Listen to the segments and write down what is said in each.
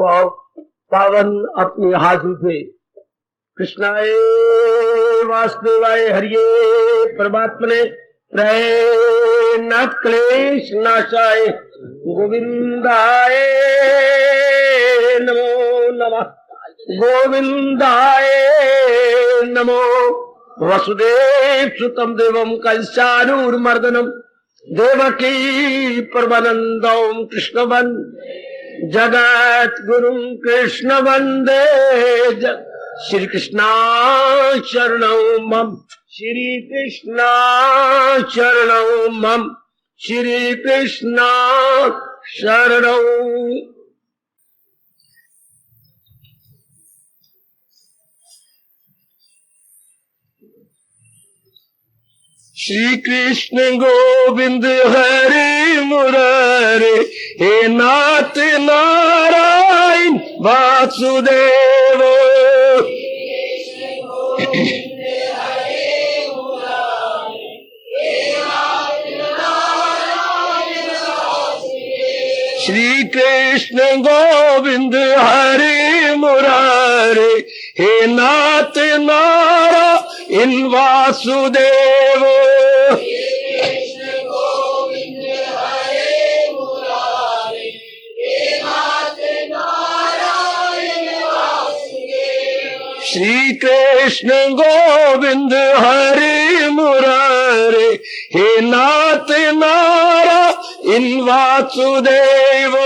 पावन अपने हाथों से कृष्णाय वासुदेवाय हरिये परमात्मने प्रय न क्लेश नाशाय गोविंदाय नमो नमः गोविंदाय नमो वसुदेव सुतम देवम कंसानूरमर्दनम देवकी परमानंदम कृष्णवन जगत गुरु कृष्ण वंदे श्री कृष्णा शरणौ मम श्री कृष्णा शरणौ मम श्री कृष्णा शरणौ। श्री कृष्ण गोविंद हरे मुरारे हे नाथ नारायण वासुदेव। श्री कृष्ण गोविंद हरे मुरारे हे नाथ नारायण वासुदेव। श्री कृष्ण गोविंद हरे मुरारे हे नाथ नारायण वासुदेव।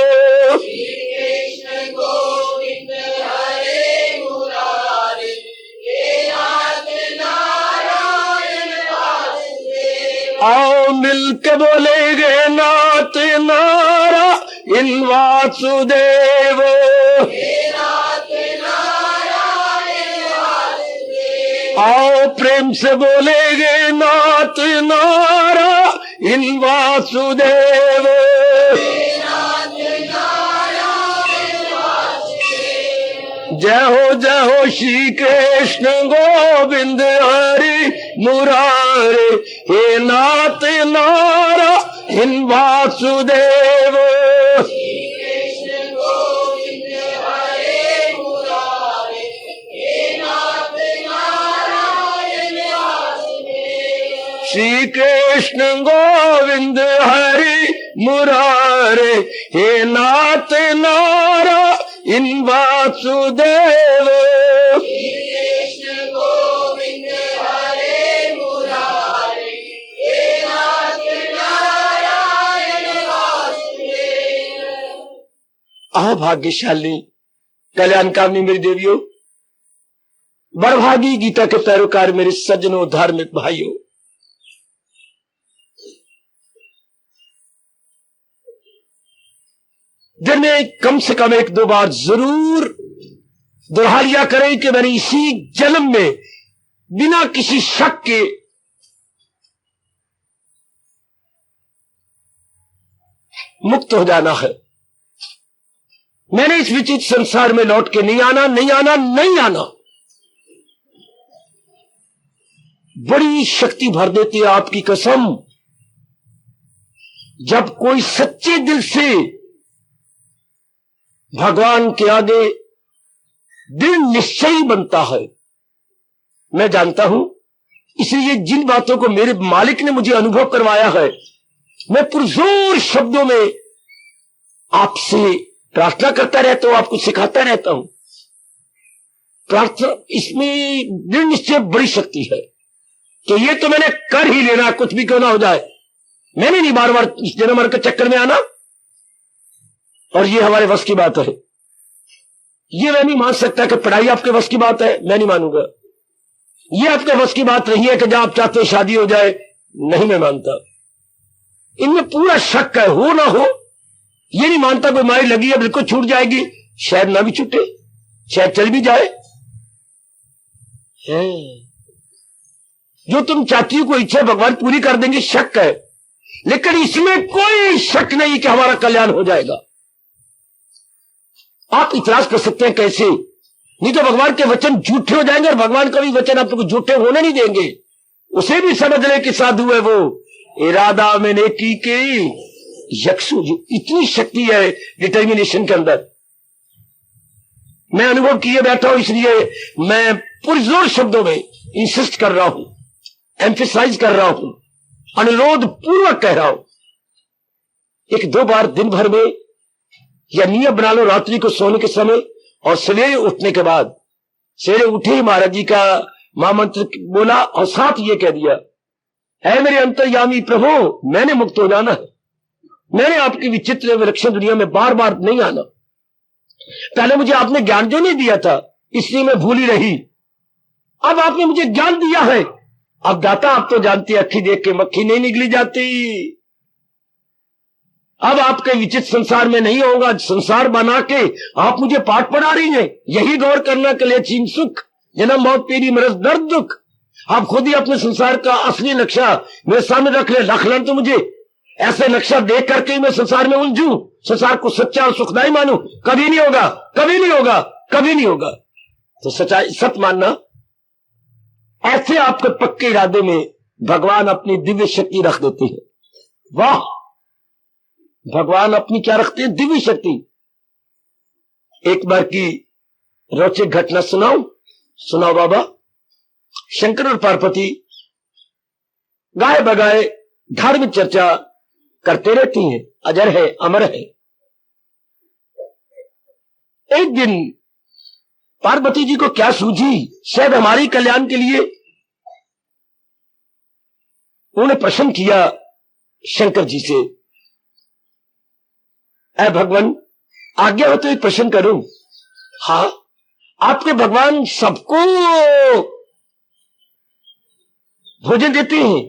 आओ मिलके बोलेंगे नाथ नारायण वासुदेव। आओ प्रेम से बोलेंगे नाथ नारायण वासुदेव। जय हो श्री कृष्ण गोविंद हरि मुरारे हे नाथ नारायण वासुदेव। श्री कृष्ण गोविंद हरि मुरारे हे नाथ नारायण वासुदेव। भाग्यशाली कल्याणकामनी मेरी देवियों, बड़भागी गीता के पैरोकार मेरे सज्जनों धार्मिक भाइयों, दिन में कम से कम एक दो बार जरूर दोहरा लिया करें कि मैंने इसी जन्म में बिना किसी शक के मुक्त हो जाना है। मैंने इस विचित्र संसार में लौट के नहीं आना, नहीं आना, नहीं आना। बड़ी शक्ति भर देती है आपकी कसम जब कोई सच्चे दिल से भगवान के आगे दृढ़ निश्चयी बनता है। मैं जानता हूं, इसलिए जिन बातों को मेरे मालिक ने मुझे अनुभव करवाया है, मैं पुरजोर शब्दों में आपसे प्रार्थना करता रहता हूं, आपको सिखाता रहता हूं। प्रार्थना, इसमें दृढ़ निश्चय बड़ी शक्ति है कि ये तो मैंने कर ही लेना, कुछ भी क्यों ना हो जाए। मैंने नहीं बार बार इस जन्म मरण के चक्कर में आना, और ये हमारे वश की बात है। ये मैं नहीं मान सकता कि पढ़ाई आपके वश की बात है, मैं नहीं मानूंगा। ये आपके वश की बात नहीं है कि जहां आप चाहते शादी हो जाए, नहीं मैं मानता। इनमें पूरा शक है, हो ना हो। ये नहीं मानता बीमारी लगी है बिल्कुल छूट जाएगी, शायद ना भी छूटे, शायद चल भी जाए। जो तुम चाहती हो कोई इच्छा भगवान पूरी कर देंगे, शक है। लेकिन इसमें कोई शक नहीं कि हमारा कल्याण हो जाएगा। आप इतराज कर सकते हैं कैसे, नहीं तो भगवान के वचन झूठे हो जाएंगे, और भगवान का भी वचन आपको झूठे होने नहीं देंगे। उसे भी समझ ले कि साधु है वो, इरादा में नेकी की यक्षु। इतनी शक्ति है डिटर्मिनेशन के अंदर। मैं अनुभव किए बैठा हूं, इसलिए मैं पुरजोर शब्दों में इंसिस्ट कर रहा हूं, एम्फेसाइज कर रहा हूं, अनुरोध पूर्वक कह रहा हूं। एक दो बार दिन भर में या नियम बना लो, रात्रि को सोने के समय और सवेरे उठने के बाद। सवेरे उठे ही महाराज जी का महामंत्र बोला और साथ ये कह दिया, है मेरे अंतर्यामी प्रभु, मैंने मुक्त हो जाना है, मैंने आपकी विचित्र विलक्षण दुनिया में बार बार नहीं आना। पहले मुझे आपने ज्ञान जो नहीं दिया था, इसलिए मैं भूली रही। अब आपने मुझे ज्ञान दिया है। अब दाता, आप तो जानती है, अखी देख के मक्खी नहीं निकली जाती। अब आपके विचित्र संसार में नहीं होगा। संसार बना के आप मुझे पाठ पढ़ा रही हैं, यही गौर करना के लिए चीन सुख, जन्म मौत पीढ़ी मरज दर्द दुख। आप खुद ही अपने संसार का असली नक्शा मेरे सामने रख लें तो मुझे ऐसे नक्शा देख करके ही मैं संसार में उलझूं, संसार को सच्चा और सुखदायी मानूं। कभी नहीं होगा, कभी नहीं होगा, कभी नहीं होगा। तो सच्चाई सत्य मानना, ऐसे आपके पक्के इरादे में भगवान अपनी दिव्य शक्ति रख देते हैं। वाह, भगवान अपनी क्या रखते हैं? दिव्य शक्ति। एक बार की रोचक घटना सुनाओ बाबा। शंकर और पार्वती गाए बगाए धार्मिक चर्चा करते रहती हैं, अजर है, अमर है। एक दिन पार्वती जी को क्या सूझी, शायद हमारी कल्याण के लिए उन्होंने प्रश्न किया शंकर जी से, ऐ भगवान, आज्ञा हो तो एक प्रश्न करूं। हाँ, आपके भगवान सबको भोजन देते हैं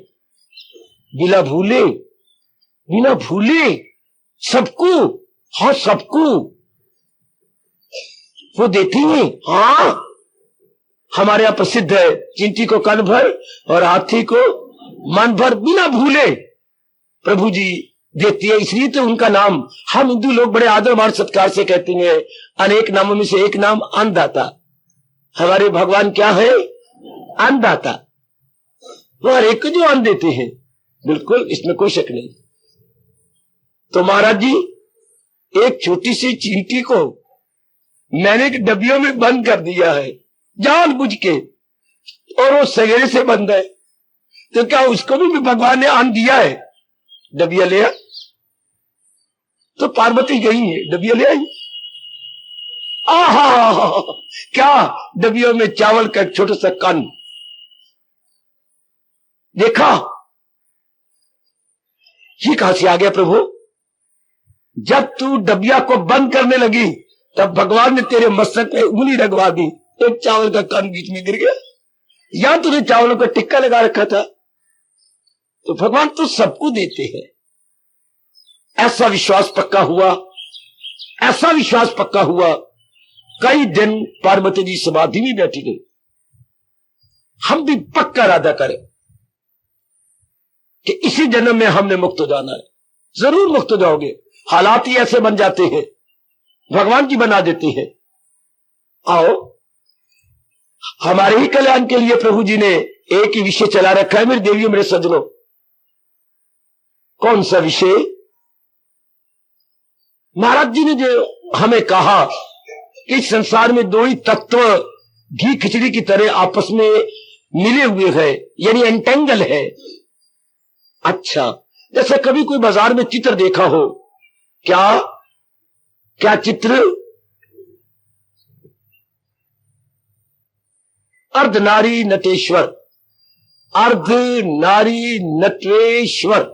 बिना भूले सबको? हाँ, सबको वो देती हैं। हाँ, हमारे यहां प्रसिद्ध है, चिंटी को कान भर और हाथी को मन भर, बिना भूले प्रभु जी देती है। इसलिए तो उनका नाम हम हिंदू लोग बड़े आदर मान सत्कार से कहते हैं, अनेक नामों में से एक नाम अन्नदाता। हमारे भगवान क्या है? अन्नदाता। वो हर एक को जो अन्न देते हैं, बिल्कुल, इसमें कोई शक नहीं। तो महाराज जी, एक छोटी सी चींटी को मैंने डब्बियों में बंद कर दिया है जानबूझ के, और वो सवेरे से बंद है। तो क्या उसको भी भगवान ने अन्न दिया है? डबिया ले आ। तो पार्वती गई है, डबिया ले आई। आहा, क्या डबियों में चावल का छोटा सा कण देखा। ये कहां से आ गया प्रभु? जब तू डबिया को बंद करने लगी तब भगवान ने तेरे मस्तक पे उंगली रगवा दी, एक चावल का कण बीच में गिर गया। या तूने चावलों का टिक्का लगा रखा था। तो भगवान तो सबको देते हैं। ऐसा विश्वास पक्का हुआ, ऐसा विश्वास पक्का हुआ, कई दिन पार्वती जी समाधि में बैठी गई। हम भी पक्का इरादा करें कि इसी जन्म में हमने मुक्त हो जाना है। जरूर मुक्त हो जाओगे। हालात ही ऐसे बन जाते हैं, भगवान जी बना देते हैं। आओ, हमारे ही कल्याण के लिए प्रभु जी ने एक ही विषय चला रखा है मेरे देवियों, मेरे सज्जनों। कौन सा विषय? महाराज जी ने जो हमें कहा कि इस संसार में दो ही तत्व घी खिचड़ी की तरह आपस में मिले हुए हैं, यानी एंटेंगल है। अच्छा, जैसे कभी कोई बाजार में चित्र देखा हो, क्या चित्र? अर्धनारी नटेश्वर, अर्धनारी नटेश्वर।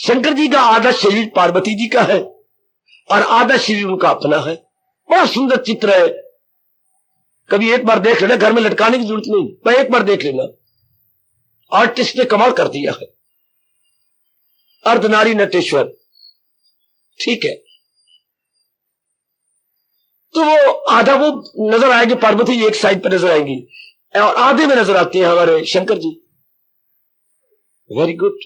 शंकर जी का आधा शरीर पार्वती जी का है और आधा शरीर उनका अपना है। बड़ा सुंदर चित्र है। कभी एक बार देख लेना, घर में लटकाने की जरूरत नहीं, पर एक बार देख लेना। आर्टिस्ट ने कमाल कर दिया है। अर्धनारी नटेश्वर, ठीक है। तो वो आधा वो नजर आएंगे, पार्वती जी एक साइड पर नजर आएंगी और आधे में नजर आते हैं हमारे शंकर जी। Very good.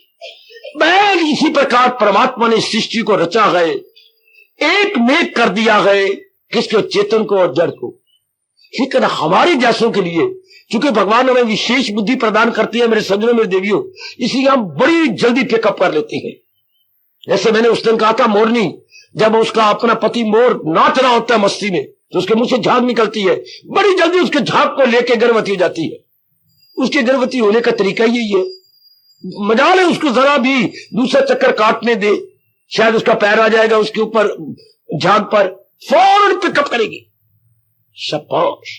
बैल इसी प्रकार परमात्मा ने सृष्टि को रचा है, एक में कर दिया है, किसको? चेतन को और जड़ को। लेकिन हमारे जैसों के लिए, क्योंकि भगवान हमें विशेष बुद्धि प्रदान करती है मेरे सज्जनों, मेरे देवियों, इसलिए हम बड़ी जल्दी पिकअप कर लेते हैं। जैसे मैंने उस दिन कहा था, मोरनी जब उसका अपना पति मोर नाच रहा होता है मस्ती में, तो उसके मुंह से झाग निकलती है, बड़ी जल्दी उसके झाग को लेके गर्भवती हो जाती है। उसके गर्भवती होने का तरीका यही है, मजाल है उसको जरा भी दूसरा चक्कर काटने दे, शायद उसका पैर आ जाएगा उसके ऊपर झाग पर, फौरन पिकअप करेगी। शाबाश।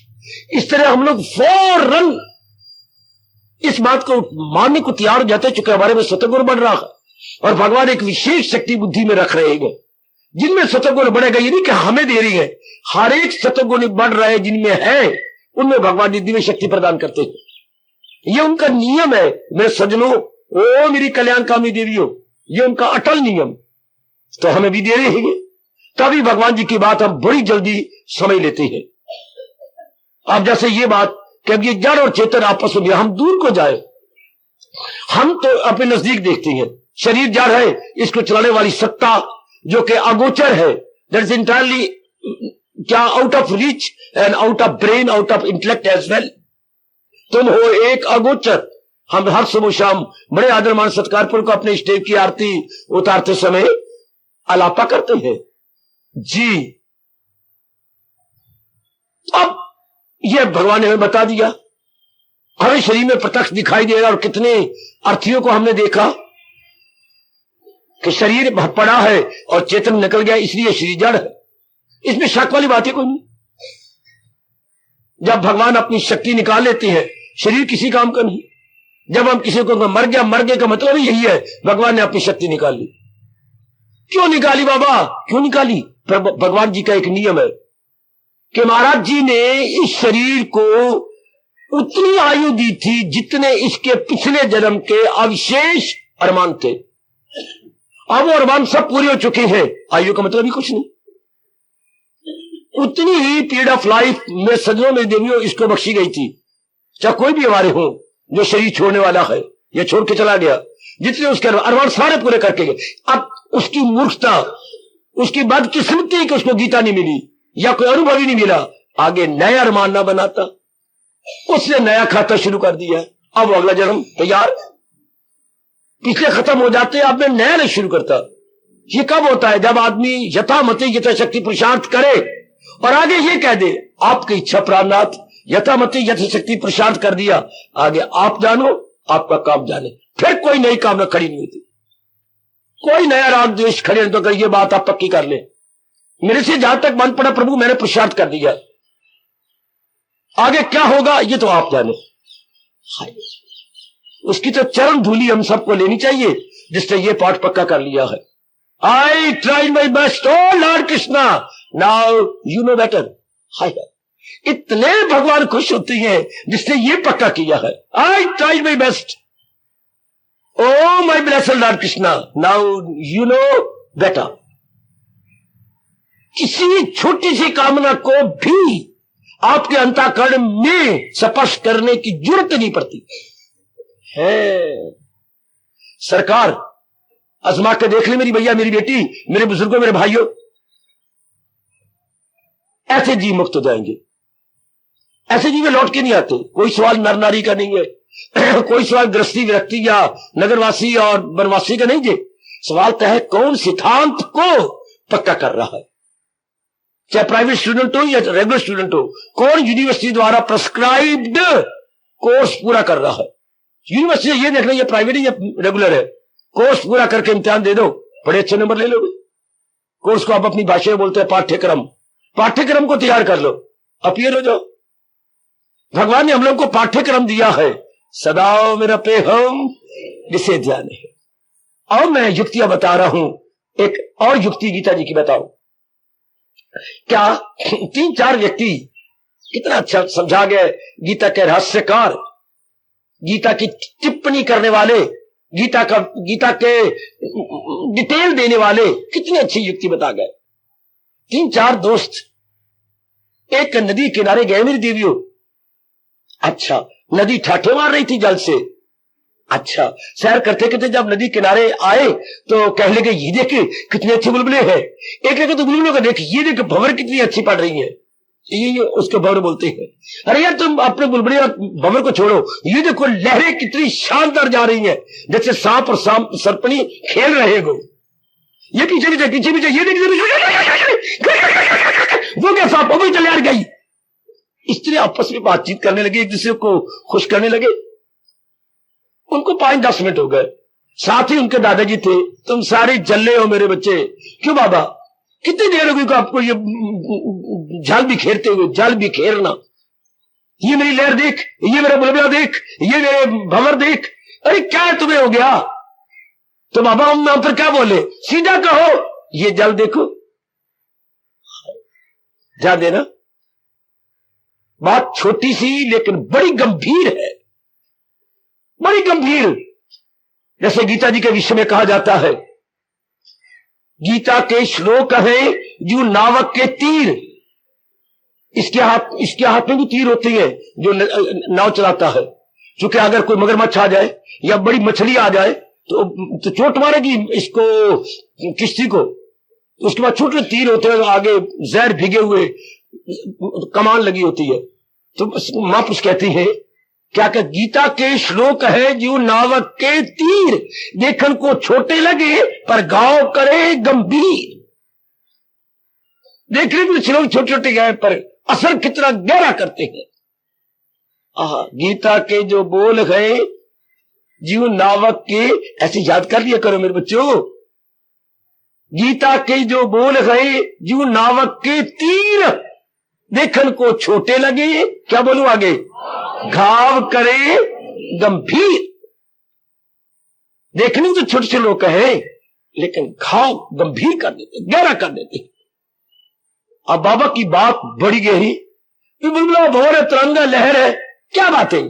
इस तरह हम लोग फौरन इस बात को मानने को तैयार हो जाते हैं चूंकि हमारे में सतगुण बढ़ रहा है, और भगवान एक विशेष शक्ति बुद्धि में रख रहे हैं जिनमें सतगुण बढ़ेगा। ये नहीं कि हमें दे रही है, हर एक सतगुण बढ़ रहा है जिनमें है, उनमें भगवान जी दिव्य शक्ति प्रदान करते हैं। ये उनका नियम है मेरे सज्जनों, ओ मेरी कल्याणकामी देवियों, ये उनका अटल नियम। तो हमें भी दे रहे हैं, तभी भगवान जी की बात हम बड़ी जल्दी समझ लेते हैं। अब जैसे ये बात कि अब ये जड़ और चेतन आपस में, हम दूर को जाए, हम तो अपने नजदीक देखते हैं शरीर जड़ है, इसको चलाने वाली सत्ता जो कि अगोचर है, दैट इज इंटायरली क्या out of reach and out of brain, out of intellect as well. तुम हो एक अगोचर। हम हर सुबह शाम बड़े आदर मान सत्कार पूर्वक अपने स्टेज की आरती उतारते समय अलापा करते हैं जी। अब यह भगवान ने हमें बता दिया, हमें शरीर में प्रत्यक्ष दिखाई दे रहा, और कितने अर्थियों को हमने देखा कि शरीर पड़ा है और चेतन निकल गया, इसलिए शरीर जड़ है। इसमें शक वाली बात है कोई नहीं। जब भगवान अपनी शक्ति निकाल लेते हैं, शरीर किसी काम का नहीं। जब हम किसी को मर गया, मर गए का मतलब यही है, भगवान ने अपनी शक्ति निकाल ली। क्यों निकाली बाबा, क्यों निकाली? भगवान जी का एक नियम है कि महाराज जी ने इस शरीर को उतनी आयु दी थी जितने इसके पिछले जन्म के अविशेष अरमान थे। अब वो अरमान सब पूरे हो चुके हैं, आयु का मतलब ही कुछ नहीं। उतनी ही पीरियड ऑफ लाइफ में सजनों में देवियों इसको बख्शी गई थी। चाहे कोई भी हमारे हो जो शरीर छोड़ने वाला है या छोड़ के चला गया, जितने उसके अरमान सारे पूरे करके गए। अब उसकी मूर्खता, उसकी बदकिस्मती कि उसको गीता नहीं मिली या कोई अनुभव ही नहीं मिला, आगे नया अरमान ना बनाता, उसने नया खाता शुरू कर दिया। अब अगला जन्म तैयार, पिछले खत्म हो जाते, अब मैं नया नहीं शुरू करता। ये कब होता है? जब आदमी यथामति यथाशक्ति पुरुषार्थ करे और आगे ये कह दे आपकी इच्छा प्राणनाथ, यथामति यथाशक्ति पुरुषार्थ कर दिया, आगे आप जानो, आपका काम जाने। फिर कोई नई कामना खड़ी नहीं होती, कोई नया राग द्वेष खड़े नहीं। तो अगर ये बात आप पक्की कर ले, मेरे से जहां तक मन पड़ा प्रभु मैंने पुरुषार्थ कर दिया, आगे क्या होगा ये तो आप जाने। उसकी तो चरण धूली हम सबको लेनी चाहिए जिसने ये पाठ पक्का कर लिया है। I tried my best, o lord Krishna, now you know better. हाय, इतने भगवान खुश होते हैं जिसने ये पक्का किया है। I tried my best, O my blessed Lord Krishna, now you know better. किसी छोटी सी कामना को भी आपके अंतःकरण में स्पर्श करने की जरूरत नहीं पड़ती है। सरकार आजमा के देख ले मेरी भैया, मेरी बेटी, मेरे बुजुर्गों, मेरे भाइयों, ऐसे जीव मुक्त हो जाएंगे। ऐसे जीव लौट के नहीं आते। कोई सवाल नर नारी का नहीं है, कोई सवाल गृहस्थी विरक्ति या नगरवासी और वनवासी का नहीं है। सवाल तो है कौन सिद्धांत को पक्का कर रहा है, चाहे प्राइवेट स्टूडेंट हो या रेगुलर स्टूडेंट हो, कौन यूनिवर्सिटी द्वारा प्रेस्क्राइब्ड कोर्स पूरा कर रहा है। यूनिवर्सिटी ये देखना ये प्राइवेट है या रेगुलर है, कोर्स पूरा करके इम्तिहान दे दो, बड़े अच्छे नंबर ले लोगे। कोर्स को आप अपनी भाषा में बोलते हैं पाठ्यक्रम, पाठ्यक्रम को तैयार कर लो, अपील हो जाओ। भगवान ने हम लोग को पाठ्यक्रम दिया है, सदा मेरा पे हम जिसे ध्यान है। और मैं युक्तियां बता रहा हूं, एक और युक्ति गीता जी की बताओ। क्या 3-4 व्यक्ति, कितना अच्छा समझा गया गीता के रहस्यकार, गीता की टिप्पणी करने वाले, गीता के डिटेल देने वाले, कितनी अच्छी युक्ति बता गए। 3-4 दोस्त एक नदी किनारे गए मेरी देवियों। अच्छा, नदी ठाठे मार रही थी जल से। अच्छा, सैर करते करते जब नदी किनारे आए तो कहने लगे ये देख कितने अच्छे बुलबुले हैं। एक लगे तो बुलबुलों को देख, ये देख भंवर कितनी अच्छी पड़ रही है। ये उसको भंवर बोलते हैं। अरे यार तुम अपने बुलबुले और भंवर को छोड़ो, ये देखो लहरें कितनी शानदार जा रही हैं, जैसे सांप और सर्पणी खेल रहे हो। ये पीछे पीछे पीछे पीछे, ये देख वो कैसा, वो भी तैयार गई। स्त्री आपस में बातचीत करने लगी, एक दूसरे को खुश करने लगे। उनको 5-10 मिनट हो गए। साथ ही उनके दादाजी थे। तुम सारे जल्ले हो मेरे बच्चे। क्यों बाबा, कितनी देर हो गई आपको ये जाल बिखेरते हुए? जाल बिखेरना, ये मेरी लहर देख, ये मेरा बुलबुला देख, ये मेरे भंवर देख, अरे क्या तुम्हें हो गया? तो बाबा हम पर क्या बोले? सीधा कहो, ये जल देखो, जा देना। बात छोटी सी लेकिन बड़ी गंभीर है, बड़ी गंभीर। जैसे गीता जी के विषय में कहा जाता है, गीता के श्लोक है जो नावक के तीर। इसके हाथ में भी तीर होती है जो नाव चलाता है। क्योंकि अगर कोई मगरमच्छ आ जाए या बड़ी मछली आ जाए तो चोट मारेगी इसको, किश्ती को। उसके बाद छोटे तीर होते हैं, आगे जहर भिगे हुए कमान लगी होती है। तो महापुरुष कहती है क्या कि गीता के श्लोक है जो नावक के तीर, देखन को छोटे लगे पर घाव करे गंभीर। देखने में श्लोक छोटे छोटे गए पर असर कितना गहरा करते हैं। गीता के जो बोल है जीव नावक के, ऐसे याद कर लिया करो मेरे बच्चों। गीता के जो बोल है जीव नावक के तीर, देखन को छोटे लगे, क्या बोलूं आगे, घाव करे गंभीर। देखने तो छोटे से लोग है लेकिन घाव गंभीर कर देते, गहरा कर देते। अब बाबा की बात बड़ी गहरी। बुलबुला भंवर तिरंगा लहर है, क्या बात है?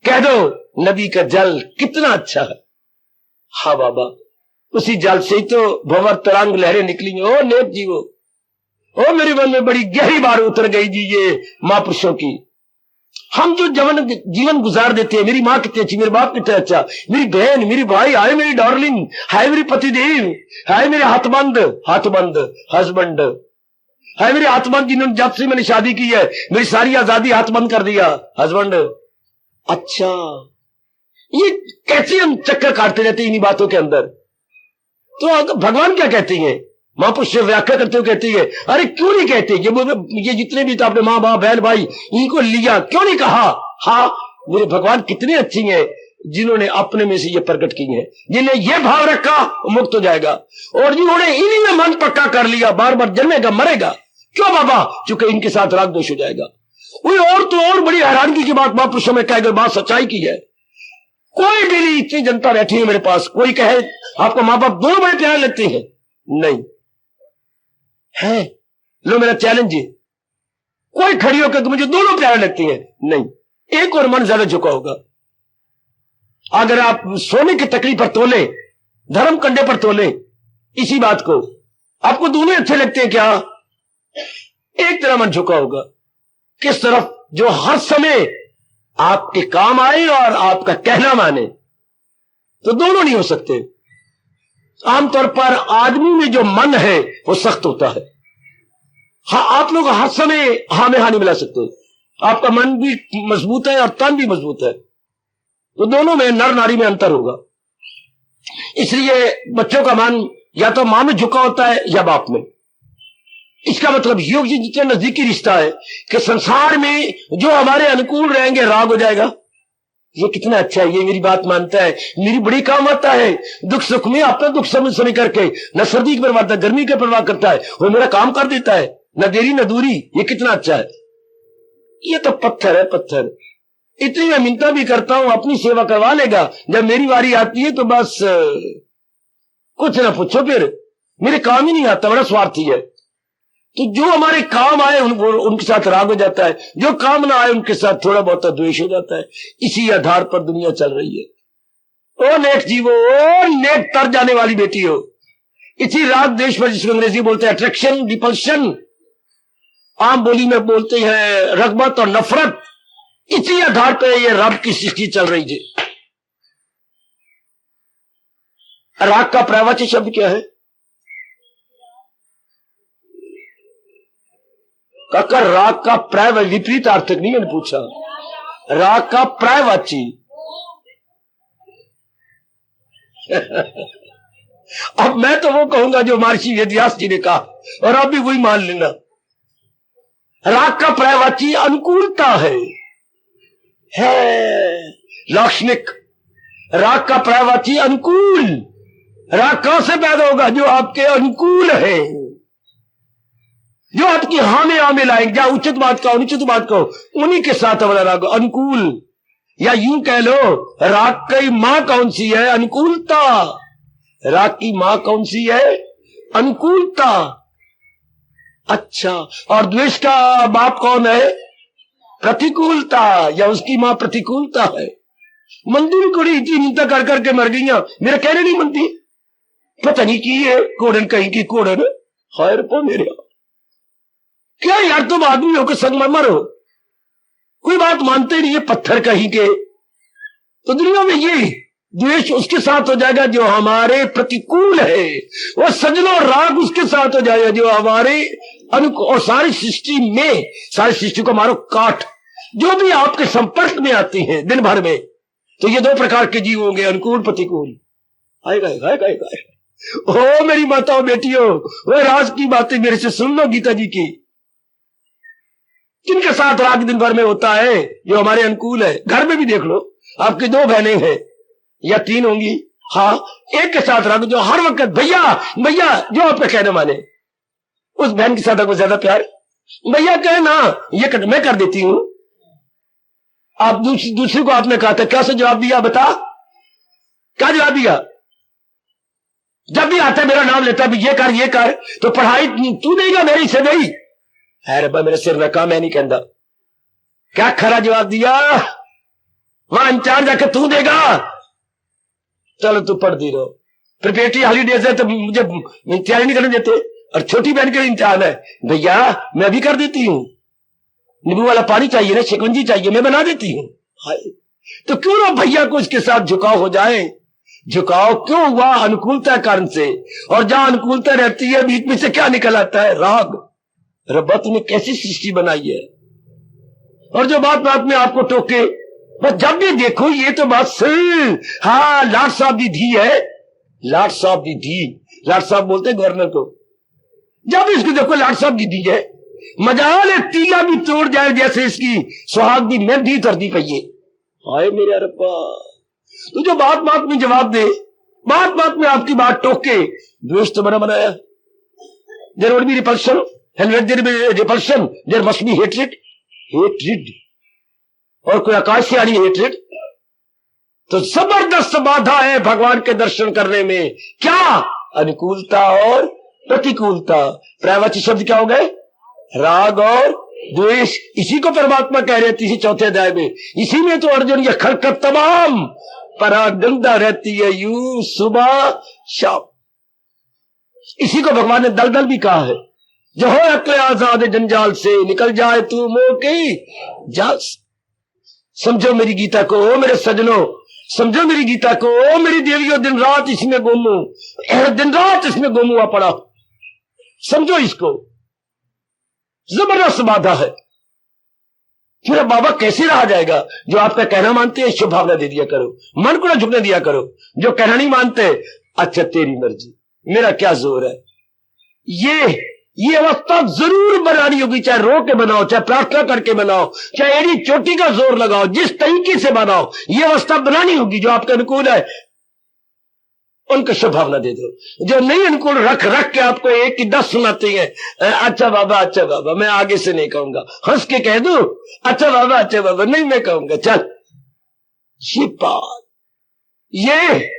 कह दो नदी का जल कितना अच्छा है। हाँ बाबा, उसी जल से ही तो भंवर तिरंग लहरें निकली। ओ नेक जीवो, ओ मेरे मन में बड़ी गहरी बात उतर गई जी ये महापुरुषों की। हम जो जीवन गुजार देते हैं, मेरी माँ कितनी अच्छी, मेरे बाप कितने अच्छा, मेरी बहन, मेरी भाई, हाय मेरी डार्लिंग, हाय मेरी पतिदेव, हाय मेरे हाथबंद हस्बैंड, हाय मेरे हाथबंद जिन्होंने जब से मैंने शादी की है मेरी सारी आजादी हाथबंद कर दिया, हस्बैंड। अच्छा, ये कैसे हम चक्कर काटते रहते हैं इन्हीं बातों के अंदर। तो भगवान क्या कहते हैं, महापुरुष व्याख्या करते हुए कहती है, अरे क्यों नहीं कहते ये जितने भी तो आपने माँ बाप बहन भाई इनको लिया, क्यों नहीं कहा? हाँ, मेरे भगवान कितने अच्छी हैं जिन्होंने अपने में से ये प्रकट की है, जिन्हें ये भाव रखा मुक्त हो जाएगा, और जिन्होंने इन्हीं में मन पक्का कर लिया बार बार जन्मेगा मरेगा। क्यों बाबा? क्योंकि इनके साथ राग दोष हो जाएगा। कोई और तो और बड़ी हैरानगी की बात महापुरुषों में कह बात सच्चाई की है। कोई मेरी इतनी जनता बैठी है मेरे पास, कोई कहे आपको माँ बाप दोनों बड़े प्यारे लगते हैं? नहीं है, लो मेरा चैलेंज है, कोई खड़ी होकर मुझे दोनों प्यारे लगती हैं? नहीं, एक और मन ज्यादा झुका होगा। अगर आप सोने की तकली पर तोले, धर्म कंडे पर तोले इसी बात को, आपको दोनों अच्छे लगते हैं क्या? एक तरह मन झुका होगा। किस तरफ? जो हर समय आपके काम आए और आपका कहना माने। तो दोनों नहीं हो सकते। आमतौर पर आदमी में जो मन है वो सख्त होता है। हाँ, आप लोग हर समय हाँ में हाँ नहीं मिला सकते। आपका मन भी मजबूत है और तन भी मजबूत है, तो दोनों में नर नारी में अंतर होगा। इसलिए बच्चों का मन या तो मां में झुका होता है या बाप में। इसका मतलब योग जी जितना नजदीकी रिश्ता है कि संसार में जो हमारे अनुकूल रहेंगे राग हो जाएगा। ये कितना अच्छा है, ये मेरी बात मानता है, मेरी बड़ी काम आता है, दुख सुख में अपना दुख समझ करके न सर्दी की परवाह, गर्मी की परवाह करता है, वो मेरा काम कर देता है, न देरी न दूरी। ये कितना अच्छा है। ये तो पत्थर है, पत्थर। इतनी मैं मिन्नत भी करता हूं, अपनी सेवा करवा लेगा, जब मेरी बारी आती है तो बस कुछ ना पूछो, फिर मेरे काम ही नहीं आता, बड़ा स्वार्थी है। तो जो हमारे काम आए उनके साथ राग हो जाता है, जो काम ना आए उनके साथ थोड़ा बहुत द्वेष हो जाता है। इसी आधार पर दुनिया चल रही है। ओ नेक जीवो, ओ नेक तर जाने वाली बेटी हो, इसी राग देश पर जिसको अंग्रेजी बोलते हैं अट्रैक्शन रिपल्शन, आम बोली में बोलते हैं रगबत और नफरत, इसी आधार पर ये रब की सृष्टि चल रही है। राग का पर्यायवाची शब्द क्या है? काकर राग का प्राय विपरीत अर्थक नहीं, मैंने पूछा। राग का प्रायवाची अब मैं तो वो कहूंगा जो महर्षि वेदव्यास जी ने कहा, और आप भी वही मान लेना। राग का पर्यायवाची अनुकूलता है लाक्षणिक। राग का पर्यायवाची अनुकूल। राग कहां से पैदा होगा? जो आपके अनुकूल है, जो आपकी हाँ में आ मिलाएंगे। जहां उचित बात कहो, अनुचित बात कहो, उन्हीं के साथ हमारा राग अनुकूल। या यूं कह लो, राग की मां कौन सी है? अनुकूलता। राग की मां कौन सी है? अनुकूलता। अच्छा, और द्वेष का बाप कौन है? प्रतिकूलता। या उसकी मां प्रतिकूलता है। मंदिर कुड़ी इतनी चिंता कर करके मर गई, मेरे कहने नहीं मनती। पता नहीं की है कोड़न, कहीं की कोड़न। खैर पो मेरे क्या यार, तुम आदमी हो के संगमरमर हो, कोई बात मानते नहीं है, पत्थर कहीं के। तो दुनिया में ये द्वेष उसके साथ हो जाएगा जो हमारे प्रतिकूल है, वो सजनों राग उसके साथ हो जाएगा जो हमारे अनुकूल। और सारी सृष्टि में, सारी सृष्टि को मारो काट, जो भी आपके संपर्क में आती है दिन भर में, तो ये दो प्रकार के जीव होंगे, अनुकूल प्रतिकूल। आएगा आएगा आएगा। ओ मेरी माताओं बेटियों, वो राज की बातें मेरे से सुन लो, गीता जी की। किनके साथ राग दिन भर में होता है? जो हमारे अनुकूल है। घर में भी देख लो, आपकी दो बहनें हैं या तीन होंगी, हाँ, एक के साथ राग जो हर वक्त भैया भैया जो आप पे कहने माने, उस बहन के साथ आपको ज्यादा प्यार। भैया कहे ना, ये मैं कर देती हूं। आप दूसरी को आपने कहा था, क्या से जवाब दिया? बता, क्या जवाब दिया? जब भी आता मेरा नाम लेता भी ये कर, तो पढ़ाई तू देगा, मेरी से नहीं है। रब्बा मेरे सिर रखा, मैं नहीं कहता। क्या खरा जवाब दिया? वहां इंचार्ज जाके तू देगा। चलो तू पढ़ती रहो, प्रिपरेटरी हॉलीडेज है तो मुझे तैयारी नहीं करने देते। और छोटी बहन के इंतजाम है, भैया मैं भी कर देती हूँ। नींबू वाला पानी चाहिए ना, शिकंजी चाहिए, मैं बना देती हूँ। तो क्यों ना भैया को इसके साथ झुकाव हो जाए। झुकाव क्यों हुआ? अनुकूलता कारण से। और जहां अनुकूलता रहती है, बीच में से क्या निकल आता है? राग। रब्बा तूने कैसी सृष्टि बनाई है। और जो बात बात में आपको टोके, बस जब भी देखो ये तो बात सही। हाँ, लाट साहब दी धी है, लाट साहब दी धी, लाट साहब बोलते हैं गवर्नर को। जब इसको देखो लाट साहब की धी है, मजाल है तीला भी तोड़ जाए जैसे इसकी सुहाग दी मेहंदी धरती पहिए। हाय मेरे रब्बा, तो जो बात बात में जवाब दे, बात बात में आपकी बात टोके, द्वेष तो बना बनाया। There would be repulsion, and when there is repulsion, there must be hatred. Hatred. और कोई आकाश से आनी हेट्रेड, तो जबरदस्त बाधा है भगवान के दर्शन करने में। क्या? अनुकूलता और प्रतिकूलता। पर्यायवाची शब्द क्या हो गए? राग और द्वेष। इसी को परमात्मा कह रहे थे इसी चौथे अध्याय में। इसी में तो अर्जुन ये खलकत तमाम परागंदा रहती है, यूं सुबह शाम। इसी को भगवान ने दलदल भी कहा है, जो हो अक्ल आजाद जंजाल से, निकल जाए तू मोह की जाल से। समझो मेरी गीता को, ओ मेरे सजनों, समझो मेरी गीता को, ओ मेरी देवियों, दिन रात इसमें गुम हूं, दिन रात इसमें गुम हुआ पड़ा। समझो इसको, जबरदस्त बाधा है। फिर अब बाबा कैसे रहा जाएगा? जो आपका कहना मानते हैं, शुभ भावना दे दिया करो, मन को ना झुकने दिया करो। जो कहना नहीं मानते, अच्छा तेरी मर्जी, मेरा क्या जोर है। ये अवस्था जरूर बनानी होगी, चाहे रो के बनाओ, चाहे प्रार्थना करके बनाओ, चाहे एड़ी चोटी का जोर लगाओ, जिस तरीके से बनाओ, ये अवस्था बनानी होगी। जो आपके अनुकूल है उनको शुभ भावना दे दो, जो नहीं अनुकूल रख रख के आपको एक की 10 सुनाते हैं। अच्छा बाबा मैं आगे से नहीं कहूंगा, हंस के कह दो अच्छा बाबा नहीं मैं कहूंगा, चल। ये बात, ये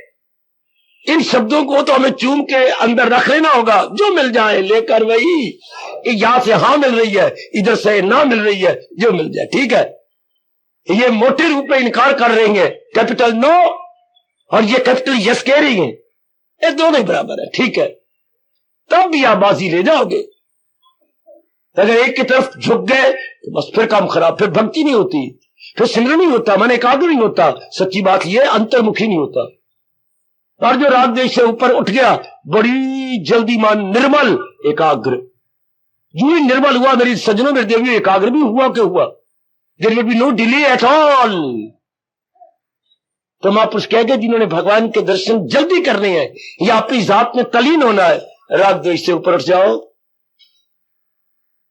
इन शब्दों को तो हमें चूम के अंदर रख लेना होगा। जो मिल जाए लेकर वही, यहां से हाँ मिल रही है, इधर से ना मिल रही है, जो मिल जाए ठीक है। ये मोटे रूप में इनकार कर रही है, कैपिटल नो, और ये कैपिटल यस कह रही है, ये दोनों ही बराबर है, ठीक है। तब भी आप बाजी ले जाओगे। अगर एक की तरफ झुक गए तो बस फिर काम खराब, फिर भक्ति नहीं होती, फिर सिमरन नहीं होता, मन एकाग्र नहीं होता। सच्ची बात यह अंतर्मुखी नहीं होता। और जो राग देश से ऊपर उठ गया, बड़ी जल्दी मान निर्मल एकाग्र, जो ही निर्मल हुआ मेरी सज्जनों मेरे देवियों, एकाग्र भी हुआ क्या हुआ। There will be no delay at all. तो महापुरुष कह गए जिन्होंने भगवान के दर्शन जल्दी करने हैं या अपनी जात में तलीन होना है, राग द्वेष से ऊपर उठ जाओ।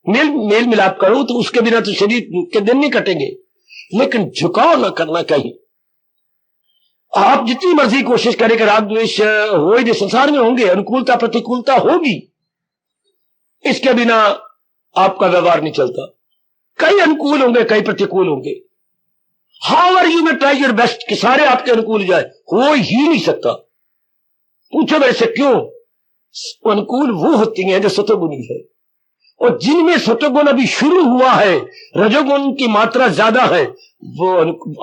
मेल मिलाप करो, तो उसके बिना तो शरीर के दिन नहीं कटेंगे। लेकिन झुकाव ना करना कहीं। आप जितनी मर्जी कोशिश करें कि राग द्वेष हो ही, संसार में होंगे, अनुकूलता प्रतिकूलता होगी, इसके बिना आपका व्यवहार नहीं चलता। कई अनुकूल होंगे, कई प्रतिकूल होंगे। हाउ आर यू में ट्राई योर बेस्ट कि सारे आपके अनुकूल जाए, हो ही नहीं सकता। पूछो मेरे से क्यों? अनुकूल वो होती हैं जो सतोगुणी है, और जिनमें सतोगुण अभी शुरू हुआ है, रजोगुण की मात्रा ज्यादा है, वो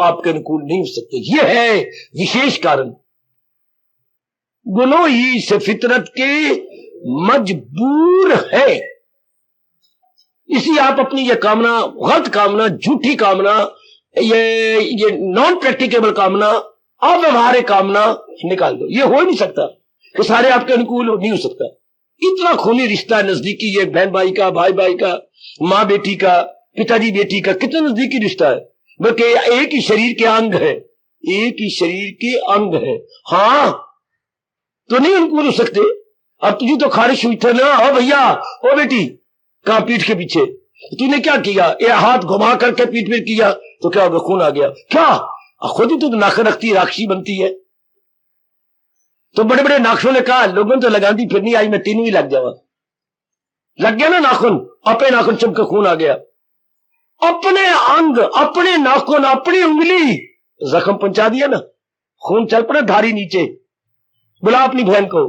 आपके अनुकूल नहीं हो सकते। ये है विशेष कारण। गुणों ही से फितरत के मजबूर है। इसी आप अपनी ये कामना, गलत कामना, झूठी कामना, ये नॉन प्रैक्टिकेबल कामना, अव्यवहारिक कामना निकाल दो। ये हो ही नहीं सकता कि सारे आपके अनुकूल नहीं हो सकता। इतना खूनी रिश्ता है नजदीकी, ये बहन भाई का, भाई भाई का, माँ बेटी का, पिताजी बेटी का, कितना नजदीकी रिश्ता है। बल्कि एक ही शरीर के अंग है, एक ही शरीर के अंग है। हाँ, तो नहीं अनुकूल हो सकते। अब तुझे तो खारिश हुई था ना, ओ भैया, ओ बेटी, कहां? पीठ के पीछे। तूने क्या किया? ये हाथ घुमा करके पीठ पे किया तो क्या होगा? खून आ गया। क्या खुद ही तो नाखन रखती, राक्षसी बनती है। तो बड़े बड़े नाखनों ने कहा, लोगों ने तो लगाती फिरनी, आई मैं तीनों ही लग जावा। लग गया ना नाखून, अपने नाखून चुभ खून आ गया। अपने अंग, अपने नाखून, अपनी उंगली जख्म पहुंचा दिया ना, खून चल पड़ा धारी नीचे। बुला अपनी बहन को,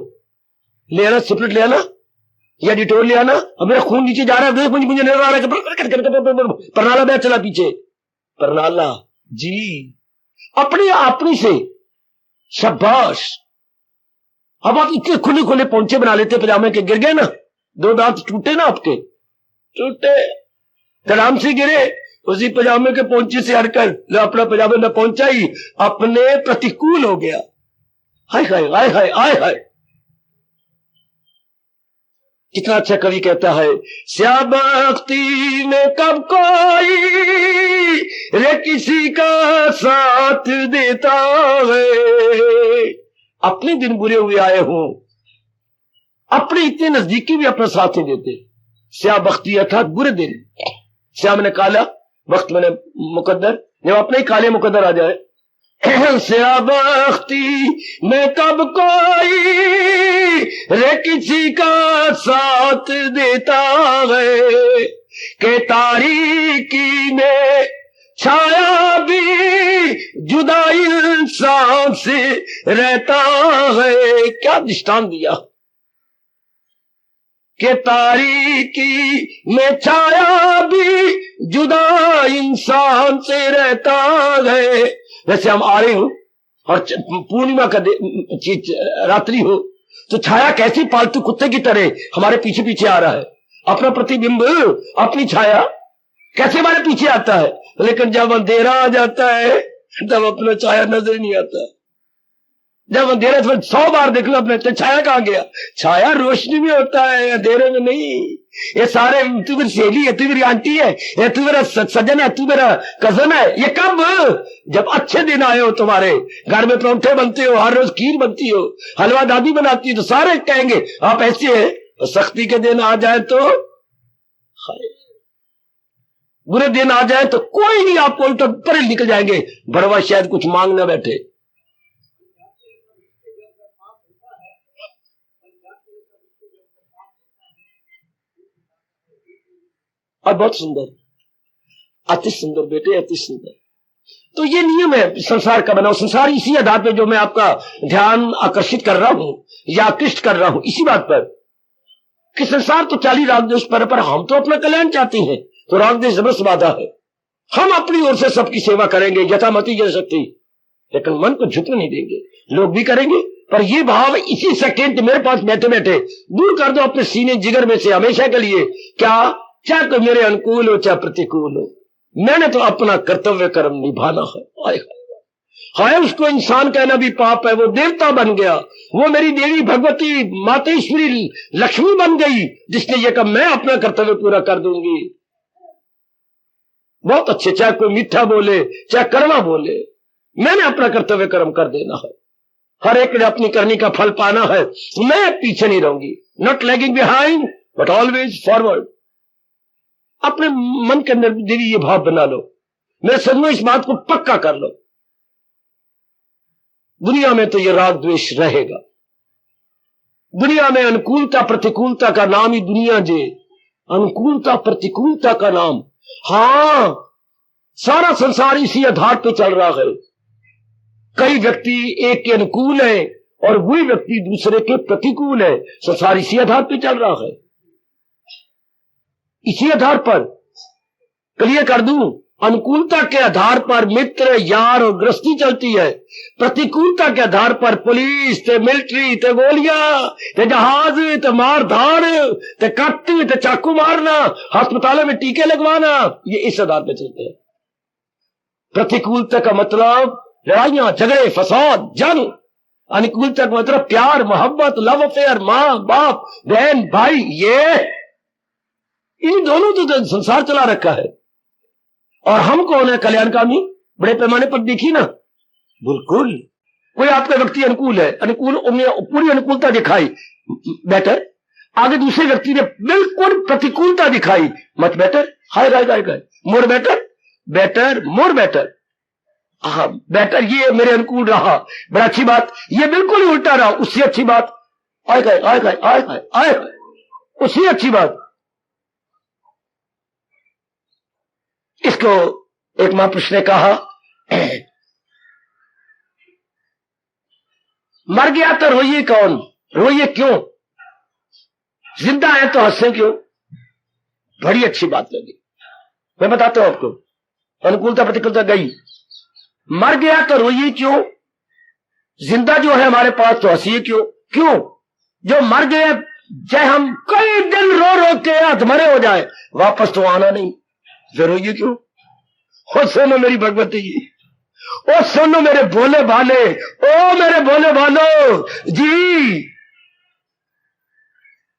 ले आना सिपरेट, ले आना या डिटोल ले आना। अब मेरा खून नीचे जा रहा है, मुझे नजर आ रहा है। परनाला बैठ चला पीछे, परनाला जी, अपनी से शाबाश। अब आप इतने खुले खुले पहुंचे बना लेते पजामे के, गिर गए ना, दो दांत टूटे ना आपके, टूटे धड़ाम से गिरे, उसी पजामे के पहुंचे से हटकर अपना पजामे में पहुंचा ही अपने प्रतिकूल हो गया। हाय हाय हाय हाय हाय हाय। कितना अच्छा कवि कहता है, श्यामक्ति में कब कोई रे किसी का साथ देता है। अपने दिन बुरे हुए आए हों, अपने इतने नजदीकी भी अपना साथ नहीं देते। श्यामक्ति अर्थात बुरे दिन। श्याम ने काला, वक्त मैंने मुकद्दर, जब अपने ही काले मुकद्दर आ जाए। श्यामक्ति में कब कोई रे किसी का साथ देता है, के तारीकी में छाया भी जुदा इंसान से रहता है। क्या दृष्टांत दिया कि तारीकी में छाया भी जुदा इंसान से रहता है। वैसे हम आ रहे हो और पूर्णिमा का रात्रि हो, तो छाया कैसी पालतू कुत्ते की तरह हमारे पीछे पीछे आ रहा है। अपना प्रतिबिंब, अपनी छाया कैसे हमारे पीछे आता है। लेकिन जब अंधेरा आ जाता है तब अपना छाया नजर नहीं आता। जब अंधेरे तो 100 बार देख लो अपने, तो छाया कहां गया? छाया रोशनी में होता है, अंधेरे में नहीं। ये सारे, तू मेरी सहेली है, तू मेरी आंटी है, ये तू मेरा सज्जन है, तू मेरा कजन है, ये कब? जब अच्छे दिन आए हो, तुम्हारे घर में परोठे बनते हो, हर रोज खीर बनती हो, हलवा दादी बनाती है, तो सारे कहेंगे आप ऐसे है। सख्ती के दिन आ जाए तो, बुरे दिन आ जाए तो कोई नहीं, आपको उल्टा पर निकल जाएंगे। बड़वा शायद कुछ मांग ना बैठे। और बहुत सुंदर, अति सुंदर बेटे, अति सुंदर। तो ये नियम है संसार का बना। संसार इसी आधार पे जो मैं आपका ध्यान आकर्षित कर रहा हूं या आकृष्ट कर रहा हूं, इसी बात पर कि संसार तो चाली राग द्वेष पर हम तो अपना कल्याण चाहते हैं। तो राग द्वेष जबरदस्त बाधा है। हम अपनी ओर से सबकी सेवा करेंगे यथामति जयशक्ति, लेकिन मन को झुकने नहीं देंगे। लोग भी करेंगे, पर ये भाव इसी सेकेंड मेरे पास बैठे बैठे दूर कर दो अपने सीने जिगर में से हमेशा के लिए। क्या? चाहे तो मेरे अनुकूल हो चाहे प्रतिकूल हो, मैंने तो अपना कर्तव्य कर्म निभाना है। हाय, उसको इंसान कहना भी पाप है। वो देवता बन गया, वो मेरी देवी भगवती मातेश्वरी लक्ष्मी बन गई, जिसने ये कहा मैं अपना कर्तव्य पूरा कर दूंगी। बहुत अच्छे, चाहे कोई मीठा बोले चाहे कड़वा बोले, मैंने अपना कर्तव्य कर्म कर देना है। हर एक ने अपनी करनी का फल पाना है। मैं पीछे नहीं रहूंगी। Not lagging behind but always forward. अपने मन के अंदर देवी ये भाव बना लो, मेरे सदमे इस बात को पक्का कर लो, दुनिया में तो ये राग द्वेष रहेगा। दुनिया में अनुकूलता प्रतिकूलता का नाम ही दुनिया जे, अनुकूलता प्रतिकूलता का नाम। हां, सारा संसार इसी आधार पे चल रहा है। कई व्यक्ति एक के अनुकूल है और वही व्यक्ति दूसरे के प्रतिकूल है। संसार इसी आधार पे चल रहा है। इसी आधार पर क्लियर कर दूं, अनुकूलता के आधार पर मित्र यार और गृहस्थी चलती है। प्रतिकूलता के आधार पर पुलिस ते मिलिट्री ते गोलियां ते जहाज ते मार धाड़ ते कट ते चाकू मारना, अस्पतालों में टीके लगवाना, ये इस आधार पर चलते हैं। प्रतिकूलता का मतलब लड़ाइयां झगड़े फसाद जंग। अनुकूलता का मतलब प्यार मोहब्बत लव अफेयर, माँ बाप बहन भाई, ये इन दोनों तो संसार चला रखा है। और हम कौन है कल्याणकामी? बड़े पैमाने पर देखी ना, बिल्कुल कोई आपका व्यक्ति अनुकूल है, अनुकूल पूरी अनुकूलता दिखाई, बेटर। आगे दूसरे व्यक्ति ने बिल्कुल प्रतिकूलता दिखाई, मत बेटर, हाय हाय हाय हाय, more better, better more better. हाँ बेटर, ये मेरे अनुकूल रहा, बड़ा अच्छी बात। ये बिल्कुल ही उल्टा रहा, उससे अच्छी बात, आए गए आए गए आए गए आए गए, उससे अच्छी बात। इसको एक महापुरुष ने कहा, मर गया तो रोइए कौन, रोइए क्यों, जिंदा है तो हंसे क्यों। बड़ी अच्छी बात लगी, मैं बताता हूं आपको। अनुकूलता प्रतिकूलता गई, मर गया तो रोइए क्यों, जिंदा जो है हमारे पास तो हंसिए क्यों। क्यों? जो मर गए चाहे हम कई दिन रो रो के अधमरे हो जाए, वापस तो आना नहीं, फिर रोइए क्यों। ओ सुनो मेरी भगवती, ओ सुनो मेरे भोले भाले, ओ मेरे भोले भालो जी।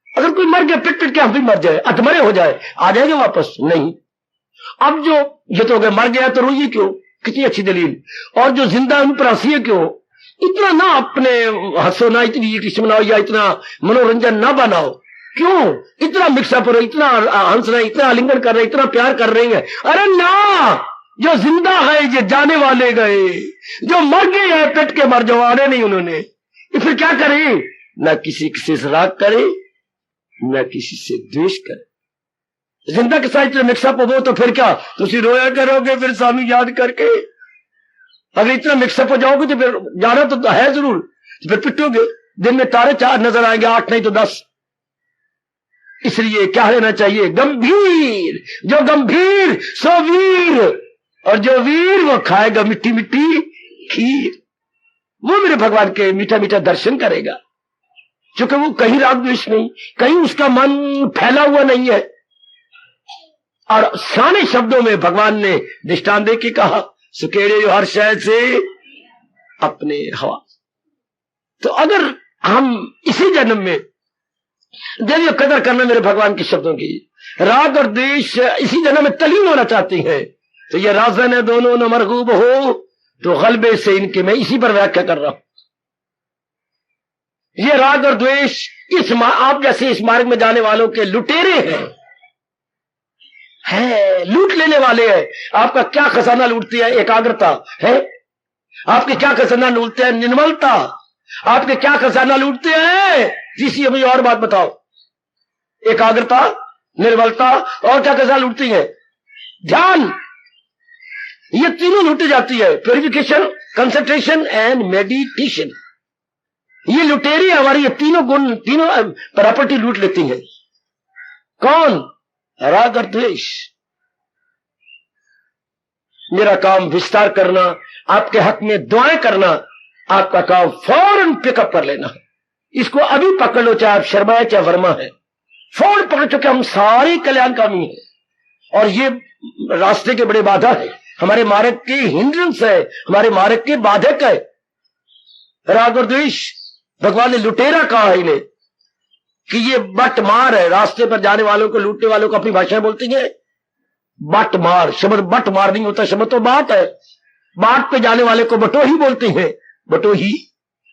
अगर कोई मर गया पिट पिट के हम भी मर जाए, अधमरे हो जाए, आ जाएंगे वापस? नहीं। अब जो ये तो मर गया तो रोइए क्यों, कितनी अच्छी दलील। और जो जिंदा है उन पर हंसिए क्यों। इतना ना अपने हंसो ना, इतनी कृष्ण बनाओ या इतना मनोरंजन ना बनाओ। क्यों इतना मिक्सअप हो रहे, इतना हंस रहे, इतना आलिंगन कर रहे, इतना प्यार कर रहे हैं। अरे ना, जो जिंदा है ये जाने वाले गए, जो मर गए हैं पेट के मर जाने नहीं उन्होंने, फिर क्या करे। ना किसी से राग करे, ना किसी से द्वेष करे। जिंदा के साथ इतना मिक्सअप हो तो फिर क्या तुम रोया करोगे फिर स्वामी याद करके। अगर इतना मिक्सअप हो जाओगे तो फिर जाना तो है जरूर, तो फिर पिटोगे। दिन में तारे 4 नजर आएंगे, 8 नहीं तो 10। इसलिए क्या रहना चाहिए, गंभीर। जो गंभीर सो वीर, और जो वीर वो खाएगा मिट्टी मिट्टी खीर। वो मेरे भगवान के मीठा मीठा दर्शन करेगा, क्योंकि वो कहीं राग द्वेष नहीं, कहीं उसका मन फैला हुआ नहीं है। और सारे शब्दों में भगवान ने दृष्टांत दे के कहा, सुकेड़े जो हर शय से अपने हवा। तो अगर हम इसी जन्म में देखिए कदर करना मेरे भगवान के शब्दों की, राग और द्वेष इसी जन्म में तलीन होना चाहती है, तो ये राजन है दोनों न मरगूब हो, तो गलबे से इनके मैं इसी पर व्याख्या कर रहा हूं। ये राग और द्वेष आप जैसे इस मार्ग में जाने वालों के लुटेरे हैं, लूट लेने वाले हैं। आपका क्या खजाना लूटती है? एकाग्रता है। आपके क्या खजाना लूटते हैं? निर्मलता। आपके क्या खजाना लूटते हैं? किसी अभी और बात बताओ। एकाग्रता, निर्मलता, और क्या खजाना लूटती है? ध्यान। ये तीनों लूटी जाती है, प्यूरिफिकेशन, कंसंट्रेशन एंड मेडिटेशन। ये लुटेरी हमारी ये तीनों गुण, तीनों प्रॉपर्टी लूट लेती है। कौन? राग और द्वेष। मेरा काम विस्तार करना, आपके हक में दुआएं करना, आपका काम फौरन पिकअप कर लेना। इसको अभी पकड़ लो, चाहे आप शर्मा है चाहे वर्मा है, फौरन पकड़ चुके हम सारे कल्याणकामी हैं। और ये रास्ते के बड़े बाधा है, हमारे मार्ग के हिंड्रेंस है, हमारे मार्ग के बाधक है राग और द्वेष। भगवान ने लुटेरा कहा है इन्हें कि ये बट मार है। रास्ते पर जाने वालों को, लूटने वालों को अपनी भाषा में बोलती है बट मार। शब्द बट मार नहीं होता, शब्द तो बाट है। बाट पे जाने वाले को बटो ही बोलते हैं, बटो ही।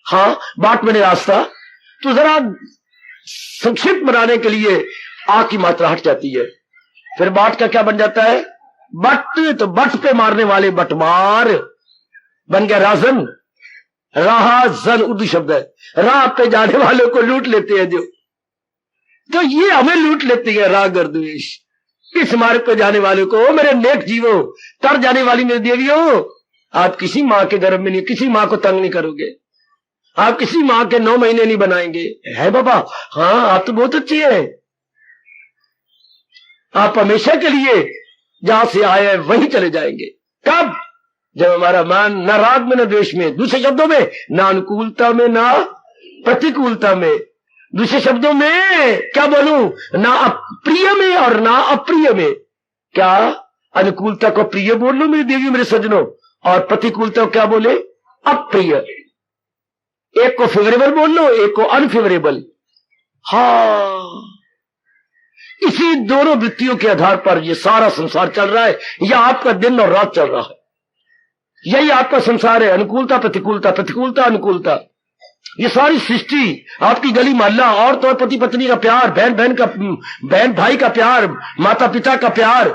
हाँ, बाट मैंने रास्ता। तो जरा संक्षिप्त बनाने के लिए आ की मात्रा हट जाती है। फिर बाट का क्या बन जाता है? बट, तो बट पे मारने वाले बटमार बन गया राजन। राह जन उर्दू शब्द है, राह पे जाने वालों को लूट लेते हैं जो, तो ये हमें लूट लेती है राग और द्वेष। इस मार्ग पे जाने वालों को, मेरे नेक जीवो, तर जाने वाली मेरी देवियों, आप किसी माँ के गर्भ में नहीं, किसी माँ को तंग नहीं करोगे, आप किसी माँ के 9 महीने नहीं बनाएंगे। है बाबा? हाँ, आप तो बहुत अच्छे हैं। आप हमेशा के लिए जहां से आए हैं वहीं चले जाएंगे। कब? जब हमारा मन न राग में न द्वेष में, दूसरे शब्दों में ना अनुकूलता में ना प्रतिकूलता में, दूसरे शब्दों में क्या बोलूं, ना अप्रिय में और ना अप्रिय में। क्या? अनुकूलता को प्रिय बोल लो मेरी देवी मेरे सज्जनों, और प्रतिकूलता को क्या बोले? अप्रिय। एक को फेवरेबल बोल लो, एक को अनफेवरेबल। हाँ, इसी दोनों वृत्तियों के आधार पर ये सारा संसार चल रहा है। यह आपका दिन और रात चल रहा है, यही आपका संसार है। अनुकूलता प्रतिकूलता, प्रतिकूलता अनुकूलता, ये सारी सृष्टि, आपकी गली मोहल्ला, औरत और पति पत्नी का प्यार, बहन भाई का प्यार, माता पिता का प्यार,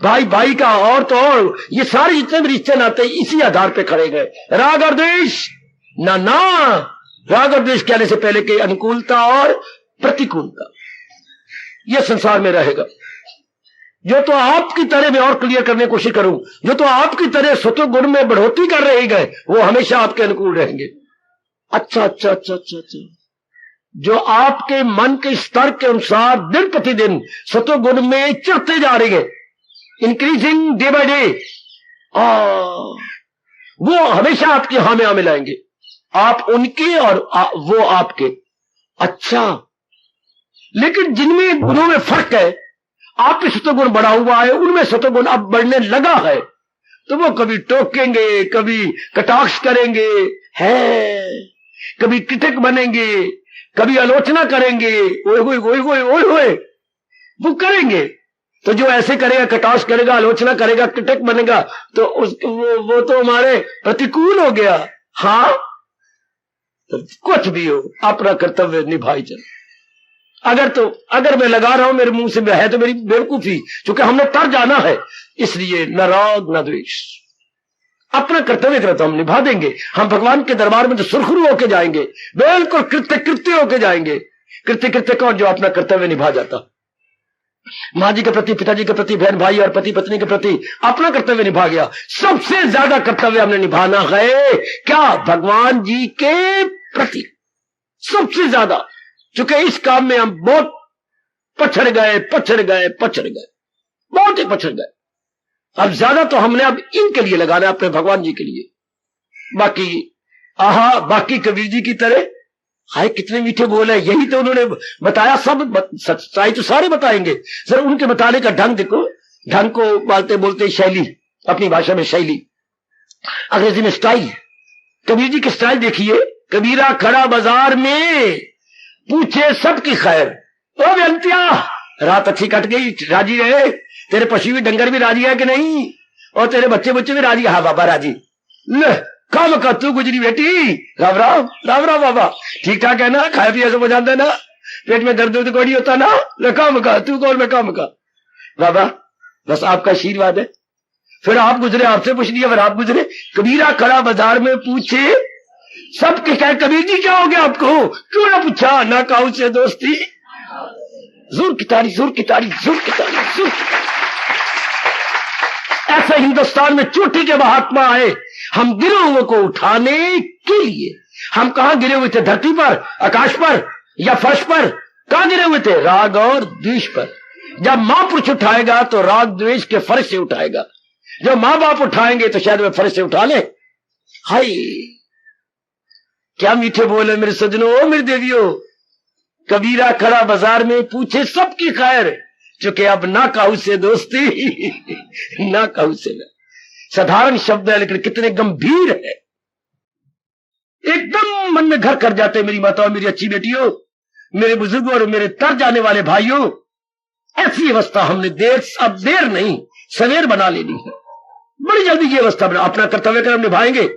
भाई भाई का, और तो और ये सारे जितने भी रिश्ते नाते इसी आधार पे खड़े गए। राग और द्वेष ना, राग और द्वेष कहने से पहले के अनुकूलता और प्रतिकूलता, यह संसार में रहेगा। जो तो आपकी तरह मैं और क्लियर करने की कोशिश करूं, जो तो आपकी तरह सत्व गुण में बढ़ोतरी कर रहे गए, वो हमेशा आपके अनुकूल रहेंगे। अच्छा अच्छा अच्छा अच्छा अच्छा, जो आपके मन के स्तर के अनुसार दिन प्रतिदिन सत्व गुण में चढ़ते जा रहे हैं, इंक्रीजिंग डे बाय डे, वो हमेशा आपकी हाँ में मिलाएंगे। आप उनके और वो आपके। अच्छा, लेकिन जिनमें गुणों में फर्क है, आप में सत्वगुण बढ़ा हुआ है, उनमें सत्वगुण अब बढ़ने लगा है, तो वो कभी टोकेंगे, कभी कटाक्ष करेंगे, है कभी कृतज्ञ बनेंगे, कभी आलोचना करेंगे, ओए होए ओए होए ओए होए, वो करेंगे। तो जो ऐसे करेगा, कटाक्ष करेगा, आलोचना करेगा, कृतज्ञ बनेगा, तो वो तो हमारे प्रतिकूल हो गया। हाँ, तो कुछ भी हो, अपना कर्तव्य निभाई चल। अगर मैं लगा रहा हूं मेरे मुंह से है तो मेरी बेवकूफी, क्योंकि हमने तर जाना है, इसलिए न राग न द्वेष, अपना कर्तव्य करता हम निभा देंगे। हम भगवान के दरबार में तो सुरखरू होके जाएंगे, बिल्कुल कृत्य होके जाएंगे। कृत्य कौन? जो अपना कर्तव्य निभा जाता। माँ जी के प्रति, पिताजी के प्रति, बहन भाई और पति पत्नी के प्रति अपना कर्तव्य निभा गया। सबसे ज्यादा कर्तव्य हमने निभाना है क्या? भगवान जी के प्रति सबसे ज्यादा, क्योंकि इस काम में हम बहुत पछड़ गए, बहुत ही पछड़ गए। अब ज्यादा तो हमने अब इनके लिए लगाना है, अपने भगवान जी के लिए। बाकी कबीर जी की तरह, हाय कितने मीठे बोल है, यही तो उन्होंने बताया। सब सच्चाई तो सारे बताएंगे, सर उनके बताने का ढंग देखो, ढंग को बोलते शैली, अपनी भाषा में शैली, अंग्रेजी में स्टाइल। कबीर जी की स्टाइल देखिए। कबीरा खड़ा बाजार में पूछे सबकी खैर, ओ बेअंतिया रात अच्छी कट गई, राजी रहे, तेरे पशु भी डंगर भी राजी है कि नहीं, और तेरे बच्चे भी राजी? हाँ बाबा राजी। ले काम का तू गुजरी बेटी, राम राम राम राम बाबा, ठीक ठाक है ना, खाए पिए सब हो जाता है ना, पेट में दर्द कोई नहीं होता ना, ले काम का तू कौन, मैं काम का। बाबा बस आपका आशीर्वाद है। फिर आप गुजरे, आपसे पूछ लिया, फिर आप गुजरे। कबीरा खड़ा बाजार में पूछे सबके क्या, कबीर जी क्या हो गया आपको, क्यों ना पूछा, ना काऊ से दोस्ती, जोर की तारी, जोर की तारी, जोर की तारी, जोर की तारी। ऐसे हिंदुस्तान में चोटी के महात्मा आए हम गिरे हुए को उठाने के लिए। हम कहां गिरे हुए थे? धरती पर, आकाश पर या फर्श पर? कहां गिरे हुए थे? राग और द्वेष पर। जब महापुरुष उठाएगा तो राग द्वेष के फर्श से उठाएगा, जब मां बाप उठाएंगे तो शायद वे फर्श से उठा ले। हाय क्या मीठे बोले मेरे सजनों, मेरी देवियों। कबीरा खड़ा बाजार में पूछे सबकी खैर, चूंकि अब ना काऊ से दोस्ती ना काऊ से ना। साधारण शब्द है लेकिन कितने गंभीर है, एकदम मन में घर कर जाते। मेरी माताओं, मेरी अच्छी बेटियों, मेरे बुजुर्गों और मेरे तर जाने वाले भाइयों, ऐसी अवस्था हमने देर नहीं सवेर बना लेनी है। बड़ी जल्दी ये अवस्था बना, अपना कर्तव्य कर हम निभाएंगे,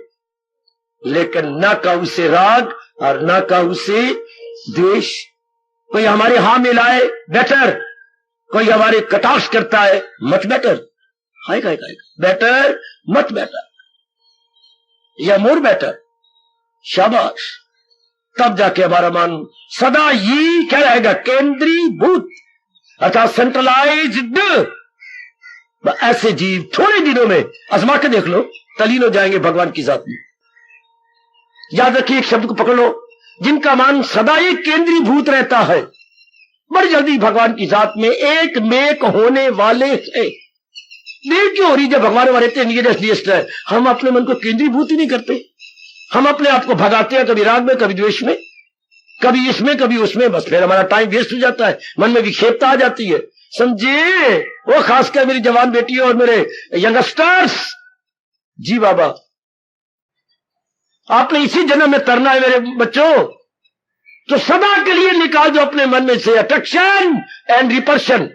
लेकिन ना काऊ से राग और ना काऊ से द्वेष। कोई हमारे हां मिलाए बेटर, कोई हमारे कटाक्ष करता है, मच बेटर, हाय हाय हाय, बेटर मच बेटर या मोर बेटर, शाबाश। तब जाके हमारा मन सदा ये क्या रहेगा, केंद्रीभूत अर्थात सेंट्रलाइज्ड। ऐसे जीव थोड़े दिनों में आजमा के देख लो, तलीन हो जाएंगे भगवान की जात में। याद रखिए, एक शब्द को पकड़ लो, जिनका मन सदा ही केंद्रीभूत रहता है, बड़ी जल्दी भगवान की जात में एक मेक होने वाले हैं। देर क्यों हो रही, जब भगवान हमारे इतने नियरेस्ट है, हम अपने मन को केंद्रीभूत ही नहीं करते। हम अपने आप को भगाते हैं, कभी राग में, कभी द्वेष में, कभी इसमें, कभी उसमें, बस फिर हमारा टाइम वेस्ट हो जाता है, मन में विक्षेपता आ जाती है। समझे, वो खासकर मेरी जवान बेटियों और मेरे यंगस्टर्स, जी बाबा, आपने इसी जन्म में तरना है मेरे बच्चों, तो सदा के लिए निकाल दो अपने मन में से अट्रैक्शन एंड रिपल्शन,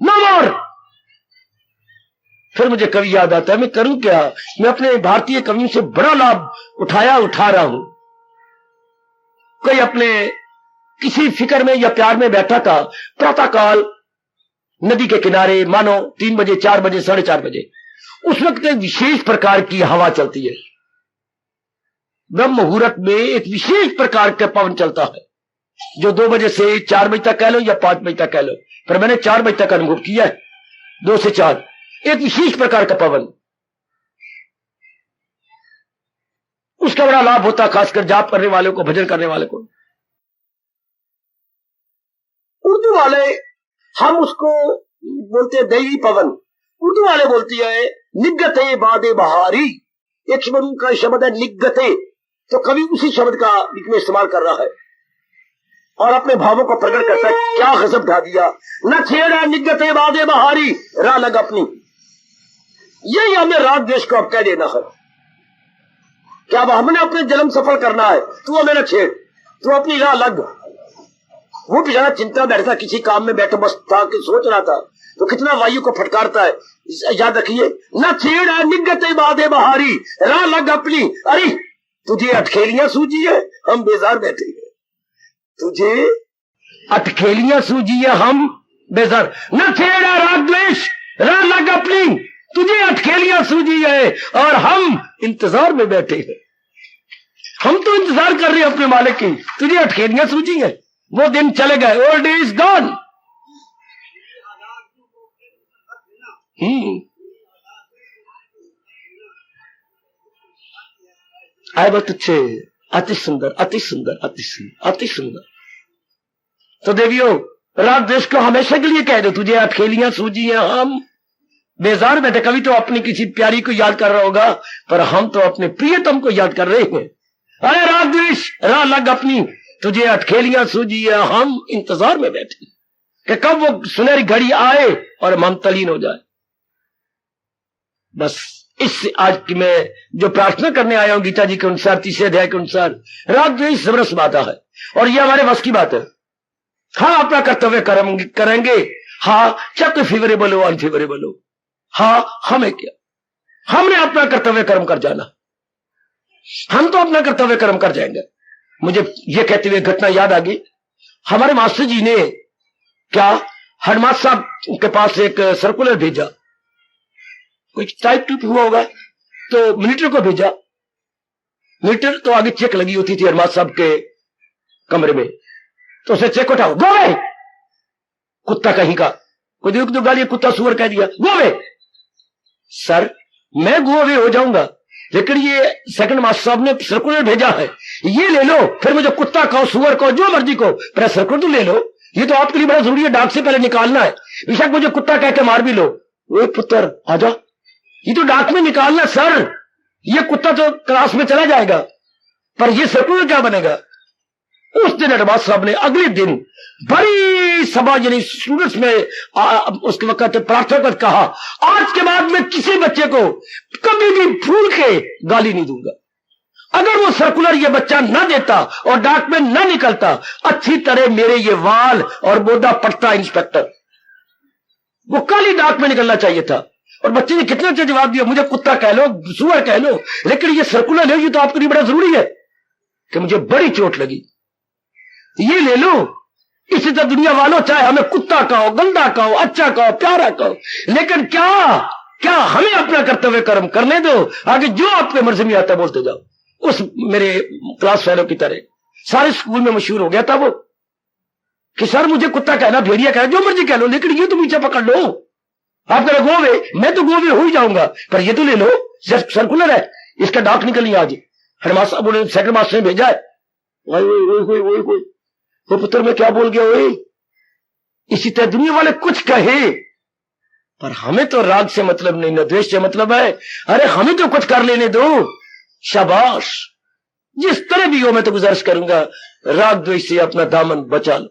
नो मोर। फिर मुझे कवि याद आता है, मैं करूं क्या, मैं अपने भारतीय कवियों से बड़ा लाभ उठा रहा हूं। कोई अपने किसी फिक्र में या प्यार में बैठा था, प्रातःकाल नदी के किनारे, मानो 3 बजे, 4 बजे, 4:30 बजे, उस वक्त एक विशेष प्रकार की हवा चलती है। ब्रह्म मुहूर्त में एक विशेष प्रकार का पवन चलता है, जो 2 बजे से 4 बजे तक कह लो या 5 बजे तक कह लो, पर मैंने 4 बजे तक अनुभव किया है, 2 से 4, एक विशेष प्रकार का पवन। उसका बड़ा लाभ होता, खासकर जाप करने वालों को, भजन करने वाले को। उर्दू वाले हम उसको बोलते हैं दैवी पवन, उर्दू वाले बोलती है निगते बादे बहारी। एक शब्द का शब्द है निगते, तो कभी उसी शब्द का में इस्तेमाल कर रहा है और अपने भावों को प्रकट करता है। क्या गजब ढा दिया, न छेड़ा निगते बादे बहारी, राह लग अपनी। यही हमें राग देश को अब कह देना है। क्या अब हमने अपने जन्म सफल करना है, तू हमें न छेड़, तू अपनी राह लग। वो बेचारा चिंता बैठता, किसी काम में बैठा बस था कि सोच रहा था, तो कितना वायु को फटकारता है। याद रखिए, न छेड़ा निगते बादे बहारी, राह लग अपनी। अरे तुझे अटखेलियां सूझी है, हम बेजार बैठे हैं। तुझे अटखेलियां सूझी है, हम बेजार। न छेड़ा राग द्वेष, राह लग अपनी। तुझे अटखेलियां सूझी है और हम इंतजार में बैठे हैं। हम तो इंतजार कर रहे हैं अपने मालिक की, तुझे अटखेलियां सूझी है। वो दिन चले गए, ओल्ड इज गॉन। आए बहुत अच्छे, अति सुंदर, अति सुंदर, अति सुंदर, अति सुंदर। तो देवियों, राग देश को हमेशा के लिए कह दो, तुझे अटखेलियां सूझी हैं, हम बेजार बैठे। कभी तो अपनी किसी प्यारी को याद कर रहा होगा, पर हम तो अपने प्रियतम को याद कर रहे हैं। अरे राग द्वेष, राह लग अपनी, तुझे अटखेलियां सूझी है, हम इंतजार में बैठे कि कब वो सुनहरी घड़ी आए और मन तलीन हो जाए। बस इस आज की मैं जो प्रार्थना करने आया हूं गीता जी के अनुसार, 3 अध्याय के अनुसार, राग द्वेष जबरदस्त बात है और ये हमारे वश की बात है। हाँ, अपना कर्तव्य करेंगे, हाँ, चाहे कोई फेवरेबल हो अनफेवरेबल हो, हाँ, हमें क्या, हमने अपना कर्तव्य कर्म कर जाना, हम तो अपना कर्तव्य कर्म कर जाएंगे। मुझे ये कहते हुए घटना याद आ गई। हमारे मास्टर जी ने क्या, हरमास साहब के पास एक सर्कुलर भेजा, कुछ टाइप हुआ होगा, तो मिलिटर को भेजा। मिलिटर तो आगे चेक लगी होती थी हरमास साहब के कमरे में, तो उसे चेक उठाओ, गोवे, कुत्ता कहीं का, कोई दो गाली, कुत्ता सुअर कह दिया, गोवे। सर, मैं गोवे हो जाऊंगा, लेकिन ये सेकंड मास्टर साहब ने सर्कुलर भेजा है, ये ले लो, फिर मुझे कुत्ता कहो, सुअर कहो, जो मर्जी कहो, पर सर्कुलर तो ले लो, ये तो आपके लिए बड़ा जरूरी है, डाक से पहले निकालना है। बेशक मुझे कुत्ता कह के मार भी लो, ओए पुत्र आजा, ये तो डाक में निकालना सर, ये कुत्ता तो क्लास में चला जाएगा, पर ये सर्कुलर क्या बनेगा। उस दिन अरबाज साहब ने अगले दिन बड़ी सभा यानी स्टूडेंट्स में उसके वक्त प्रार्थना कर कहा, आज के बाद मैं किसी बच्चे को कभी भी भूल के गाली नहीं दूंगा। अगर वो सर्कुलर ये बच्चा न देता और डाक में न निकलता, अच्छी तरह मेरे ये वाल और बोदा पटता इंस्पेक्टर, वो कल ही डाक में निकलना चाहिए था। और बच्चे ने कितना अच्छा जवाब दिया, मुझे कुत्ता कह लो, सुअर कह लो, लेकिन ये सर्कुलर है, ये तो आपके लिए बड़ा जरूरी है। कि मुझे बड़ी चोट लगी, ये ले लो, इसी तरह दुनिया वालों चाहे हमें कुत्ता कहो, गंदा कहो, अच्छा कहो, प्यारा कहो, लेकिन क्या क्या हमें अपना कर्तव्य कर्म करने दो। आगे जो आपके मर्जी में आता बोलते जाओ। उस मेरे क्लास फेलो की तरह सारे स्कूल में मशहूर हो गया था वो कि सर मुझे कुत्ता कहना, भेड़िया कहना, जो मर्जी कह लो, लेकिन ये तो पीछे पकड़ लो। आप कह गोवे, मैं तो गोवे हो ही जाऊंगा, पर ये तो ले लो, सर्कुलर है, इसका डाक निकली आज। हेडमास्टर बोले, सेकंड मास्टर ने भेजा है। वो पुत्र में क्या बोल गया वही। इसी तरह दुनिया वाले कुछ कहे, पर हमें तो राग से मतलब नहीं, न द्वेष से मतलब है। अरे हमें तो कुछ कर लेने दो, शाबाश, जिस तरह भी हो मैं तो गुजारिश करूंगा, राग द्वेष से अपना दामन बचा लो,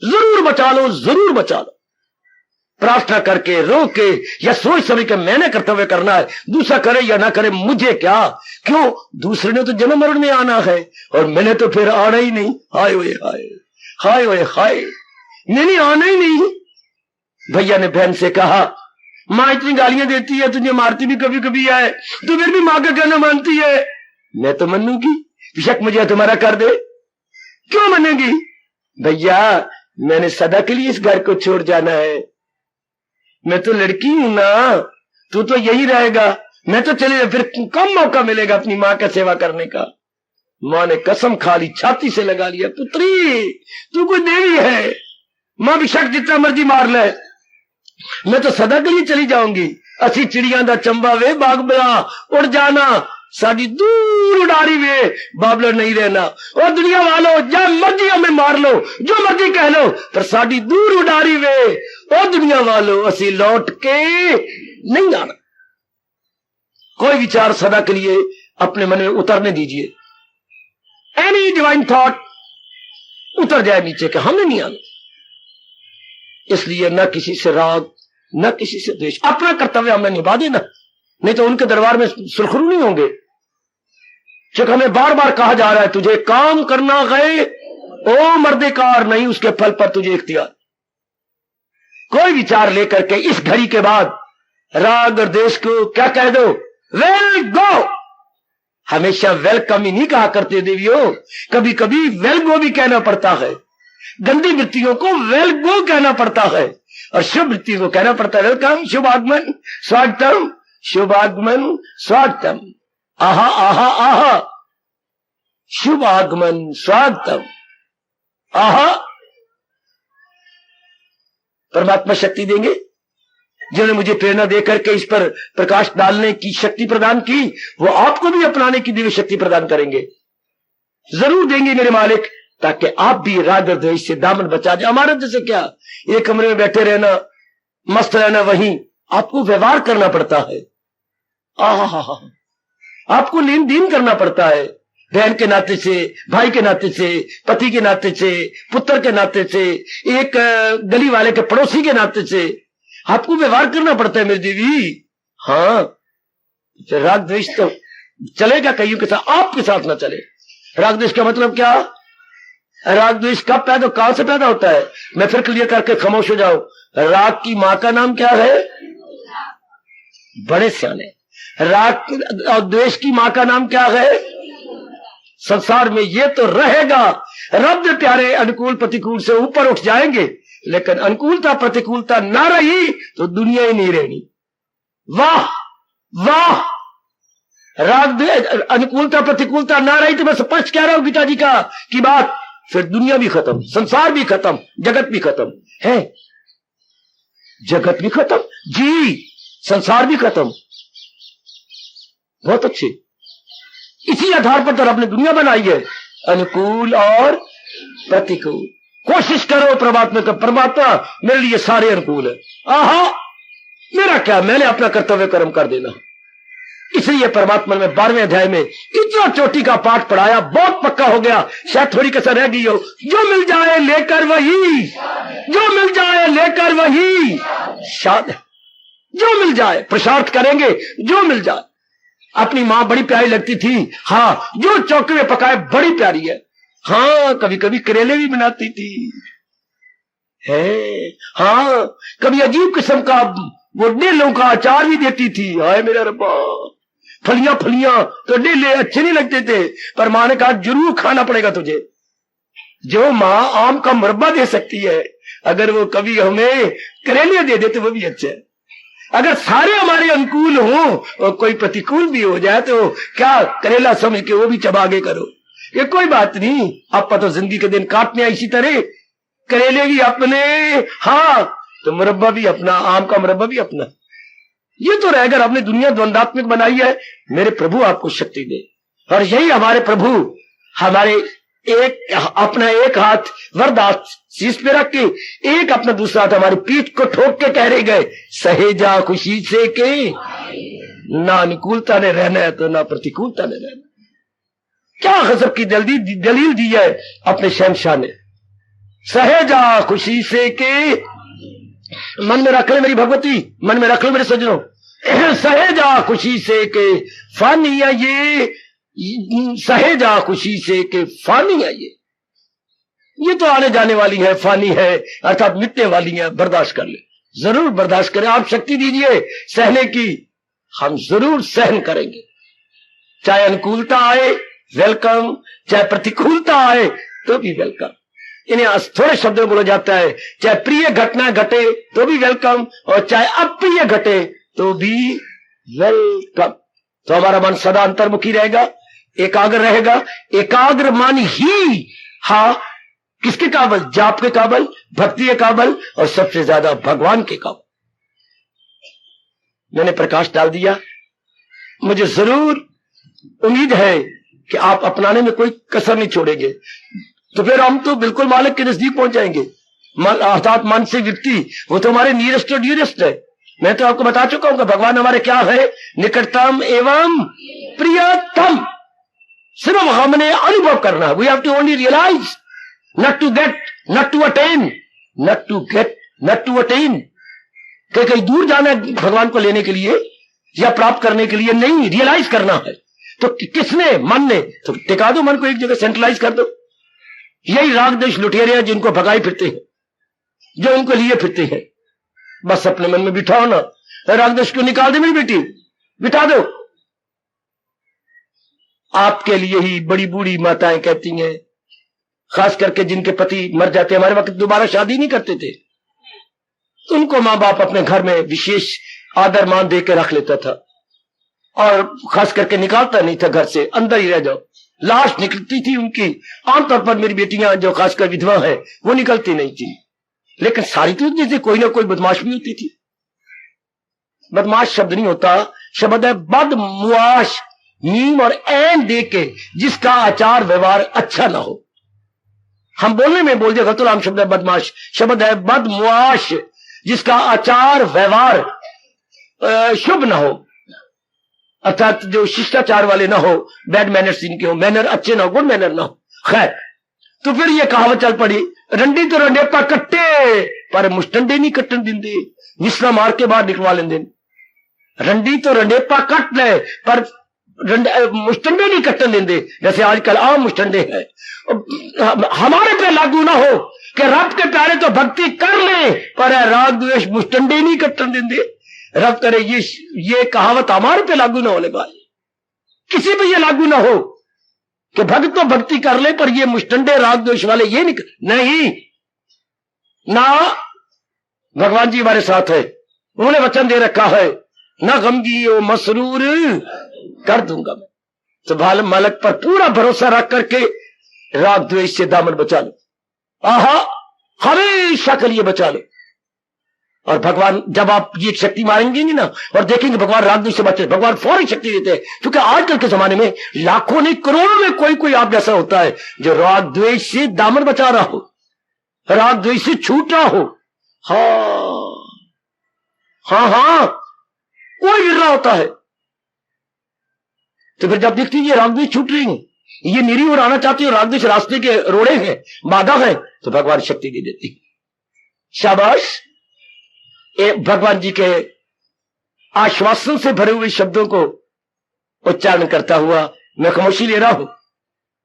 जरूर बचा लो, जरूर बचा लो। प्रार्थना करके, रो के, या सोच समझ के मैंने कर्तव्य करना है, दूसरा करे या ना करे मुझे क्या, क्यों, दूसरे ने तो जन्म मरण में आना है और मैंने तो फिर आना ही नहीं। हाय ओए हाय, हाय ओए हाय, मैंने आना ही नहीं। भैया ने बहन से कहा, माँ इतनी गालियां देती है, तुझे मारती भी कभी कभी है, तू फिर भी माँ का कहना मानती है। मैं तो मानूंगी, बेशक मुझे तुम्हारा कर दे। क्यों मानेगी? भैया मैंने सदा के लिए इस घर को छोड़ जाना है, मैं तो लड़की हूं ना, तू तो यही रहेगा, मैं तो चले, फिर कम मौका मिलेगा अपनी माँ का सेवा करने का। माँ ने कसम खा ली, छाती से लगा लिया, पुत्री तू कोई देवी है, माँ बेशक जितना मर्जी मार ले, मैं तो सदा के लिए चली जाऊंगी। असी चिड़िया दा चंबा वे बाग बला उड़ जाना, साड़ी दूर उड़ारी वे बाबला नहीं रहना। और दुनिया वालों जब मर्जी हमें मार लो, जो मर्जी कह लो, पर साड़ी दूर उड़ारी वे। और दुनिया वालों असी लौट के नहीं आना। कोई विचार सदा के लिए अपने मन में उतरने दीजिए, एनी डिवाइन थॉट उतर जाए नीचे के, हमें नहीं आना। इसलिए न किसी से राग, न किसी से द्वेष, अपना कर्तव्य हमें निभा देना, नहीं तो उनके दरबार में सुरखरू नहीं होंगे। क्योंकि हमें बार बार कहा जा रहा है, तुझे काम करना गए ओ मर्देकार, नहीं उसके फल पर तुझे इख्तियार। कोई विचार लेकर के इस घड़ी के बाद राग और द्वेष को क्या कह दो, वेल गो। हमेशा वेलकम ही नहीं कहा करते देवियों, कभी कभी वेल गो भी कहना पड़ता है। गंदी वृत्तियों को वेल गो कहना पड़ता है और शुभ वृत्तियों को कहना पड़ता है वेलकम, शुभ आगमन, स्वागतम, शुभ आगमन, स्वागतम, आहा आहा आहा, शुभ आगमन, स्वागतम, आहा। परमात्मा शक्ति देंगे, जिन्होंने मुझे प्रेरणा देकर के इस पर प्रकाश डालने की शक्ति प्रदान की, वो आपको भी अपनाने की दिव्य शक्ति प्रदान करेंगे, जरूर देंगे मेरे मालिक, ताकि आप भी राग और द्वेष से दामन बचा जाए। हमारे जैसे क्या एक कमरे में बैठे रहना, मस्त रहना, वहीं आपको व्यवहार करना पड़ता है। आपको लेन देन करना पड़ता है, बहन के नाते से, भाई के नाते से, पति के नाते से, पुत्र के नाते से, एक गली वाले के पड़ोसी के नाते से आपको व्यवहार करना पड़ता है मेरी देवी। हाँ, राग द्वेष तो चलेगा कईयों के साथ, आपके साथ ना चले। राग द्वेष का मतलब क्या? राग द्वेष कब पैदा, कहां से पैदा होता है? मैं फिर क्लियर करके खामोश हो जाऊं। राग की मां का नाम क्या है? बड़े सियाने। राग और द्वेष की मां का नाम क्या है? संसार में ये तो रहेगा, रब प्यारे अनुकूल प्रतिकूल से ऊपर उठ जाएंगे, लेकिन अनुकूलता प्रतिकूलता ना रही तो दुनिया ही नहीं रहनी। वाह वाह, राग अनुकूलता प्रतिकूलता ना रही तो मैं स्पष्ट कह रहा हूं गीता जी का की बात, फिर दुनिया भी खत्म, संसार भी खत्म, जगत भी खत्म है। जगत भी खत्म जी, संसार भी खत्म। बहुत अच्छे, इसी आधार पर तो रब ने दुनिया बनाई है, अनुकूल और प्रतिकूल। कोशिश करो परमात्मा का, परमात्मा मेरे लिए सारे अनुकूल है। आहा, मेरा क्या, मैंने अपना कर्तव्य कर्म कर देना। इसलिए परमात्मा ने 12वें अध्याय में इतना चोटी का पाठ पढ़ाया, बहुत पक्का हो गया, शायद थोड़ी कसर रह गई हो। जो मिल जाए लेकर वही, जो मिल जाए लेकर वही, शायद जो मिल जाए, पुरुषार्थ करेंगे, जो मिल जाए। अपनी मां बड़ी प्यारी लगती थी, हाँ, जो चौके में पकाए बड़ी प्यारी है। हाँ, कभी कभी करेले भी बनाती थी है, हाँ, कभी अजीब किस्म का वो डेलों का अचार भी देती थी। हाय मेरा रब्बा, फलियां फलियां तो डेले अच्छे नहीं लगते थे, पर मां ने कहा जरूर खाना पड़ेगा तुझे, जो माँ आम का मुरब्बा दे सकती है, अगर वो कभी हमें करेले दे दे तो वो भी अच्छा है। अगर सारे हमारे अनुकूल हों और कोई प्रतिकूल भी हो जाए तो क्या करेला समझ के वो भी चबागे करो, ये कोई बात नहीं। आपका तो जिंदगी के दिन काटने इसी तरह, करेले भी अपने, हाँ तो मुरब्बा भी अपना, आम का मुरब्बा भी अपना। ये तो रहकर आपने दुनिया द्वंदात्मक बनाई है। मेरे प्रभु आपको शक्ति दे, और यही हमारे प्रभु हमारे एक अपना एक हाथ वरदात शीश पे रख के एक अपना दूसरा हाथ हमारी पीठ को ठोक के कह रहे गए, सहेजा खुशी से के ना अनुकूलता ने रहना है तो ना प्रतिकूलता ने रहना। क्या गजब की दलील दी है अपने शहंशाह ने। सहेजा खुशी से के, मन में रख ले मेरी भगवती, मन में रख लो मेरे सजनों, सहेजा खुशी से के फानी है ये, सहेजा खुशी से के फानी है ये तो आने जाने वाली है, फानी है अर्थात मिटने वाली है। बर्दाश्त कर ले, जरूर बर्दाश्त करें। आप शक्ति दीजिए सहने की, हम जरूर सहन करेंगे। चाहे अनुकूलता आए वेलकम, चाहे प्रतिकूलता आए तो भी वेलकम। इन्हें थोड़े शब्दों में बोला जाता है, चाहे प्रिय घटना घटे तो भी वेलकम, और चाहे अप्रिय घटे तो भी वेलकम। तो हमारा मन सदा अंतर्मुखी रहेगा, एकाग्र रहेगा। एकाग्र मन ही हाँ किसके काबल, जाप के काबल, भक्ति के काबल, और सबसे ज्यादा भगवान के काबल। मैंने प्रकाश डाल दिया, मुझे जरूर उम्मीद है कि आप अपनाने में कोई कसर नहीं छोड़ेंगे। तो फिर हम तो बिल्कुल मालिक के नजदीक पहुंच जाएंगे। अर्थात मानसिक व्यक्ति वो तो हमारे नियरेस्ट और डियरेस्ट है। मैं तो आपको बता चुका हूं कि भगवान हमारे क्या है, निकटतम एवं प्रियतम। सिर्फ हमने अनुभव करना है। We have to only realise, not to get, not to attain, not to get, not to attain. कहीं दूर जाना है भगवान को लेने के लिए या प्राप्त करने के लिए नहीं, रियलाइज करना है। तो किसने, मन ने, तो टिका दो मन को एक जगह, सेंट्रलाइज कर दो। यही राग देश लुटेरे हैं जिनको भगाई फिरते हैं, जो उनको लिए फिरते हैं। बस अपने मन में बिठाओ ना, राग देश को निकाल दे मेरी बेटी, बिठा दो। आपके लिए ही बड़ी बूढ़ी माताएं कहती हैं, खास करके जिनके पति मर जाते, हमारे वक्त दोबारा शादी नहीं करते थे, तो उनको मां बाप अपने घर में विशेष आदर मान दे के रख लेता था, और खास करके निकालता नहीं था घर से, अंदर ही रह जाओ। लाश निकलती थी उनकी। आमतौर पर मेरी बेटियां जो खासकर विधवा है वो निकलती नहीं थी, लेकिन सारी तो जैसे कोई ना कोई बदमाश भी होती थी। बदमाश शब्द नहीं होता, शब्द है बदमुआश, मीम और एन दे के, जिसका आचार व्यवहार अच्छा ना हो। हम बोलने में बोल दिया गलतुल शब्द है बदमाश, शब्द है बदमुआश, जिसका आचार व्यवहार शुभ ना हो, अर्थात जो शिष्टाचार वाले ना हो, बैड मैनर्स जिनके हो, मैनर अच्छे ना हो, गुड मैनर ना हो। खैर, तो फिर ये कहावत चल पड़ी, रंडी तो रंडेपा कट्टे पर मुस्टंडे नहीं कट्टन दिंदे, विसरा मार के बाहर निकलवा लेंदे। रंडी तो रंडेपा कट ले पर मुस्टंडे नहीं कट्टन देंदे, जैसे आजकल आम मुस्टंडे है। हमारे पे लागू ना हो कि रब के प्यारे तो भक्ति कर ले पर राग द्वेष मुस्टंडे नहीं कट्टन देंदे। रब करे ये कहावत हमारे पे लागू ना होने पाए, किसी पे ये लागू ना हो कि भक्त तो भक्ति कर ले पर ये मुस्टंडे राग द्वेष वाले ये नहीं ना। भगवान जी हमारे साथ है, उन्होंने वचन दे रखा है, ना गमगी ओ मसरूर कर दूंगा मैं। तो भाल मालक पर पूरा भरोसा रख करके राग द्वेष से दामन बचा लो, आहा हमेशा के लिए बचा लो। और भगवान जब आप ये शक्ति मारेंगे ना और देखेंगे भगवान राग द्वेष से बचे, भगवान फौरन शक्ति देते हैं। क्योंकि आजकल के जमाने में लाखों नहीं करोड़ों में कोई आप जैसा होता है जो राग द्वेष से दामन बचा रहा हो, राग द्वेष से छूट रहा हो। हाँ कोई गिर रहा होता है। तो फिर जब देखती है राग द्वेष छूट रही है, ये निरी ओर आना चाहती है, राग द्वेष रास्ते के रोड़े हैं, बाधा है, तो भगवान शक्ति दे देती है। शाबाश। भगवान जी के आश्वासन से भरे हुए शब्दों को उच्चारण करता हुआ मैं खामोशी ले रहा हूं।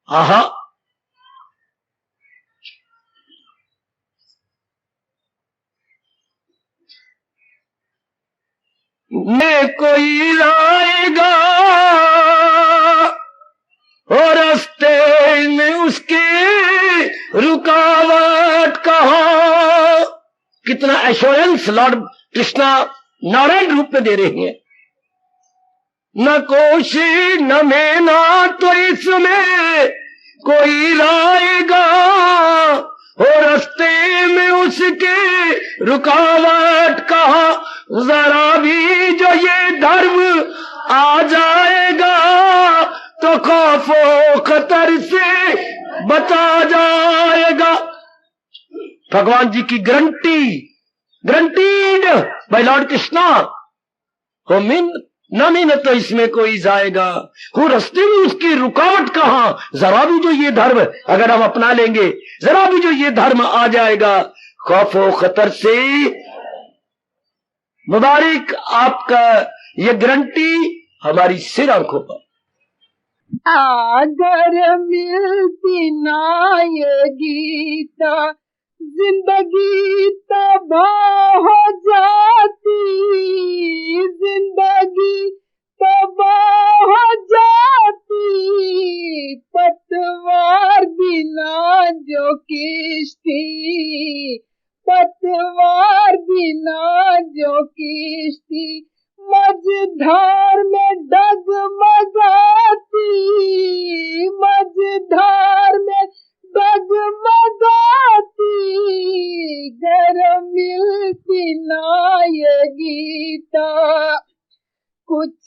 आहा मैं कोई लाएगा और रास्ते में उसके रुकावट कहाँ। कितना एश्योरेंस लॉर्ड कृष्णा नारायण रूप में दे रहे हैं। न कोशी न मेना तो इसमें कोई लाएगा, हो रास्ते में उसके रुकावट कहाँ। जरा भी जो ये धर्म आ जाएगा तो खौफो खतर से बचा जाएगा। भगवान जी की ग्रंटीड बाय लॉर्ड कृष्णा। हो न तो इसमें कोई जाएगा, हो रास्ते में उसकी रुकावट कहाँ। जरा भी जो ये धर्म अगर हम अपना लेंगे, जरा भी जो ये धर्म आ जाएगा, खौफो खतर से। मुबारक आपका ये गारंटी हमारी सिर आंखों पर। अगर मिलती ना ये गीता, जिंदगी तबाह हो जाती, जिंदगी तबाह हो जाती। पतवार बिना जो किश्ती, पतवार बिना जो किश्ती, मझधार में डगमगाती, मझधार में डगमगाती। गर मिलती ना ये गीता, कुछ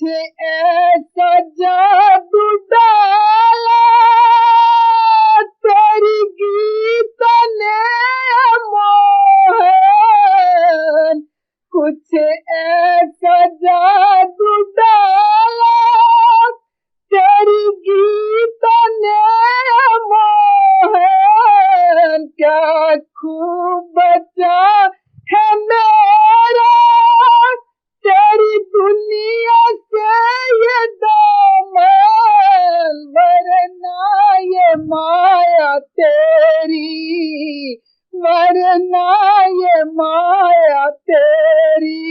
ऐसा जादू डाला तेरी गीता ने मोहन, कुछ ऐसा जादू डाला तेरी गीता ने मोहन। क्या खूब बचा है मेरा तेरी दुनिया से ये दामन, वरना ये माया तेरी, वरना ये माया तेरी।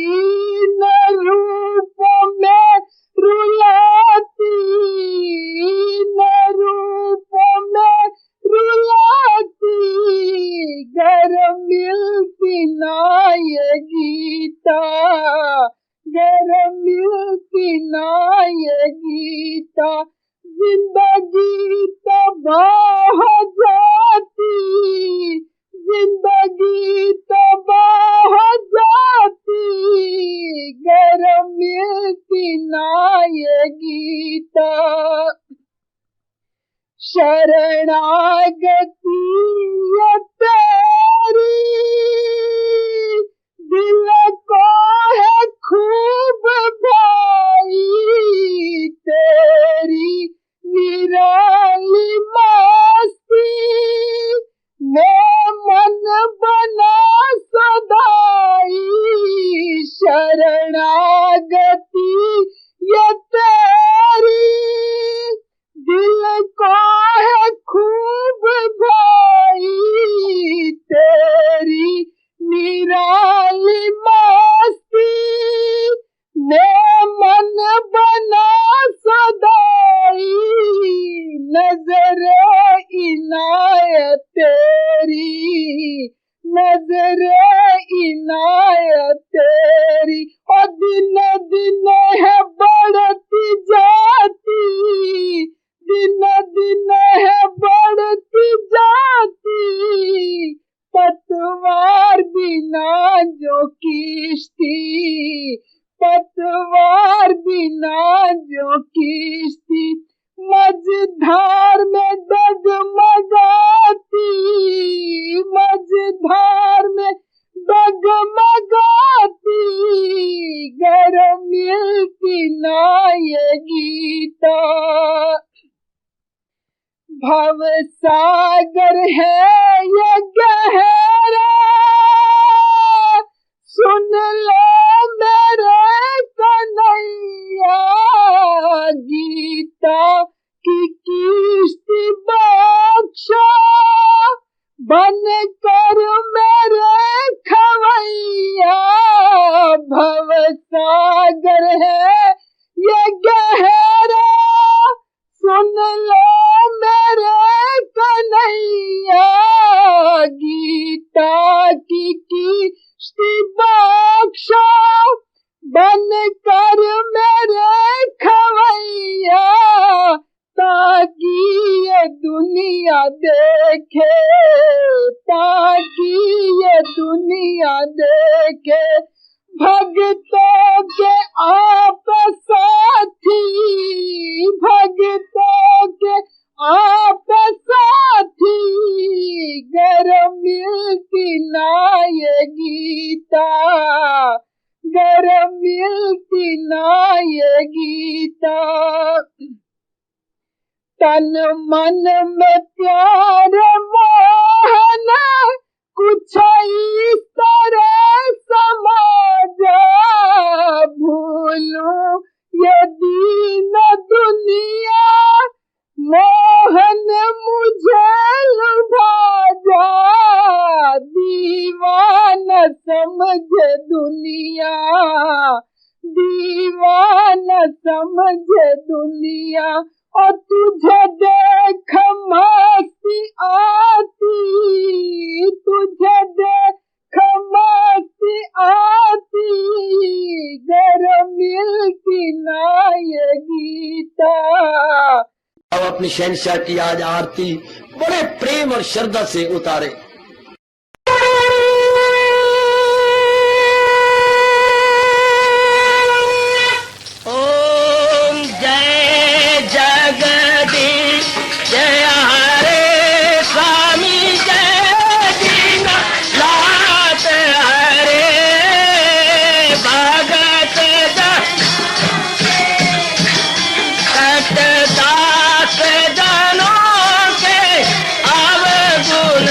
न रूप में रुलाती, न रूप में रुलाती। गर मिलती ना ये गीता, गर मिलती ना ये गीता, जिंदगी तबाह हो जाती, जिंदगी तबाह हो जाती। गर मिलती ना ये गीता। शरणागति ये तेरी, दिल को है खूब भाई तेरी। निराली मस्ती में मन बना सदाई। शरणागति ये तेरी, दिल को है खूब भाई तेरी। निराली मस्ती में मन बना सदाई। नजर इनायत तेरी, नजर इनायत तेरी। और दिन दिन है बढ़ती जाती, दिन दिन है बढ़ती जाती। पतवार बिना जो किश्ती, पतवार बिना जो किश्ती, मझधार में डगमगाती, मझधार में डगमगाती। गर मिलती ना ये गीता। भव सागर है ये गहरा, सुन लो मेरे कन्हैया। गीता की किश्ती बख्शो, बन कर मेरे खवैया। भव सागर है ये गहरा, सुन लो मेरे कन्हैया। गीता। तन मन में प्यार मोहन कुछ इस तरह समाजा, भूलूं ये दीन दुनिया मोहन मुझे लुभा जा, दीवाना समझे दुनिया, दीवाना समझे दुनिया। और तुझे देख मस्ती आती, तुझे देख मस्ती आती, घर मिलती ना ये गीता। अब अपनी शहंशाह की आज आरती बड़े प्रेम और श्रद्धा से उतारे। ओम जय जगदीश जय हरे स्वामी जय दीना लात हरे भगत दास जनों के अवगुण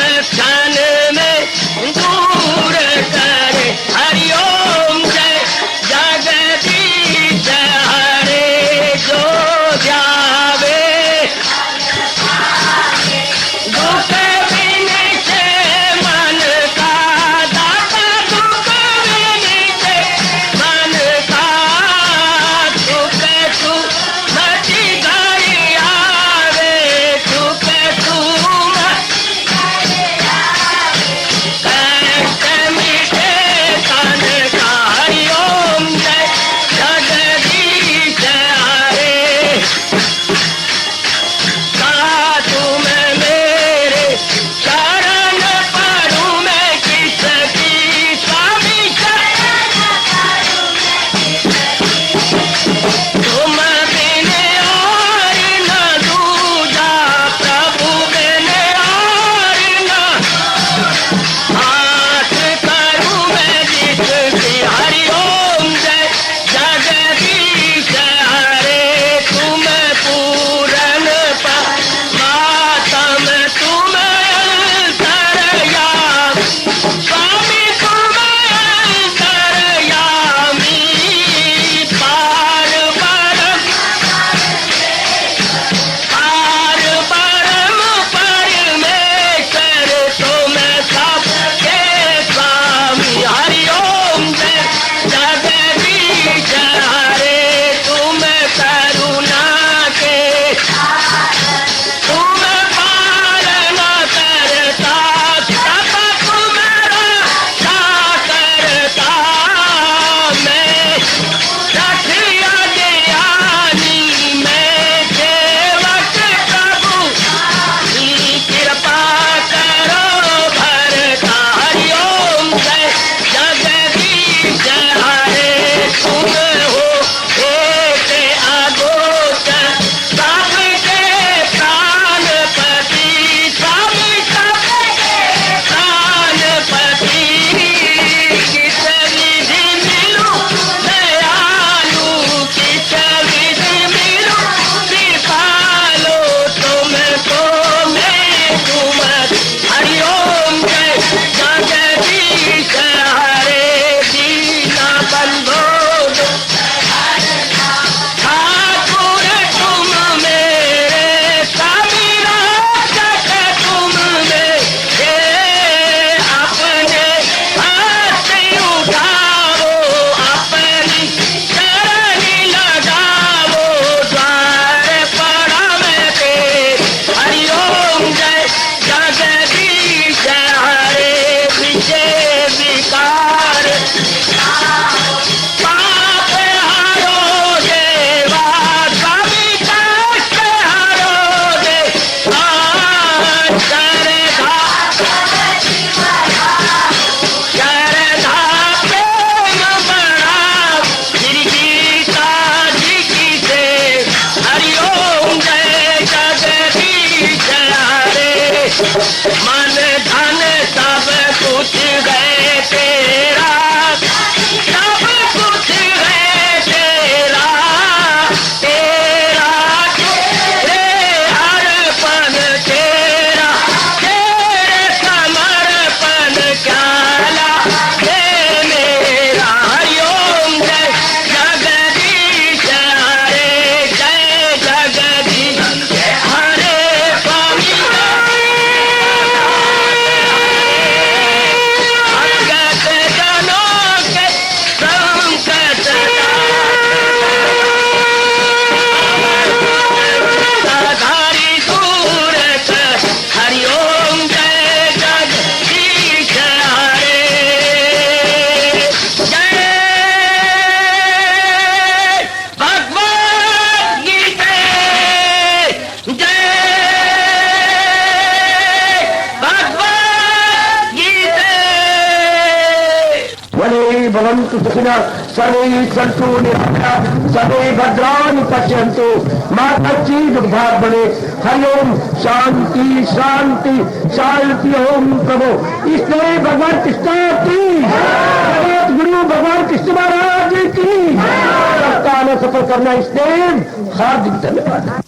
भवन्तु सुखिनः सर्वे सन्तु निरामयाः सर्वे भद्राणि पश्यन्तु मा कश्चित् दुःखात् भवेत्। हरि ओम शांति शांति शांति। ओम प्रभु इसलिए भगवान कृष्ण की जगत गुरु भगवान कृष्ण महाराज की सप्ताह में सफल करना इसलिए हार्दिक धन्यवाद।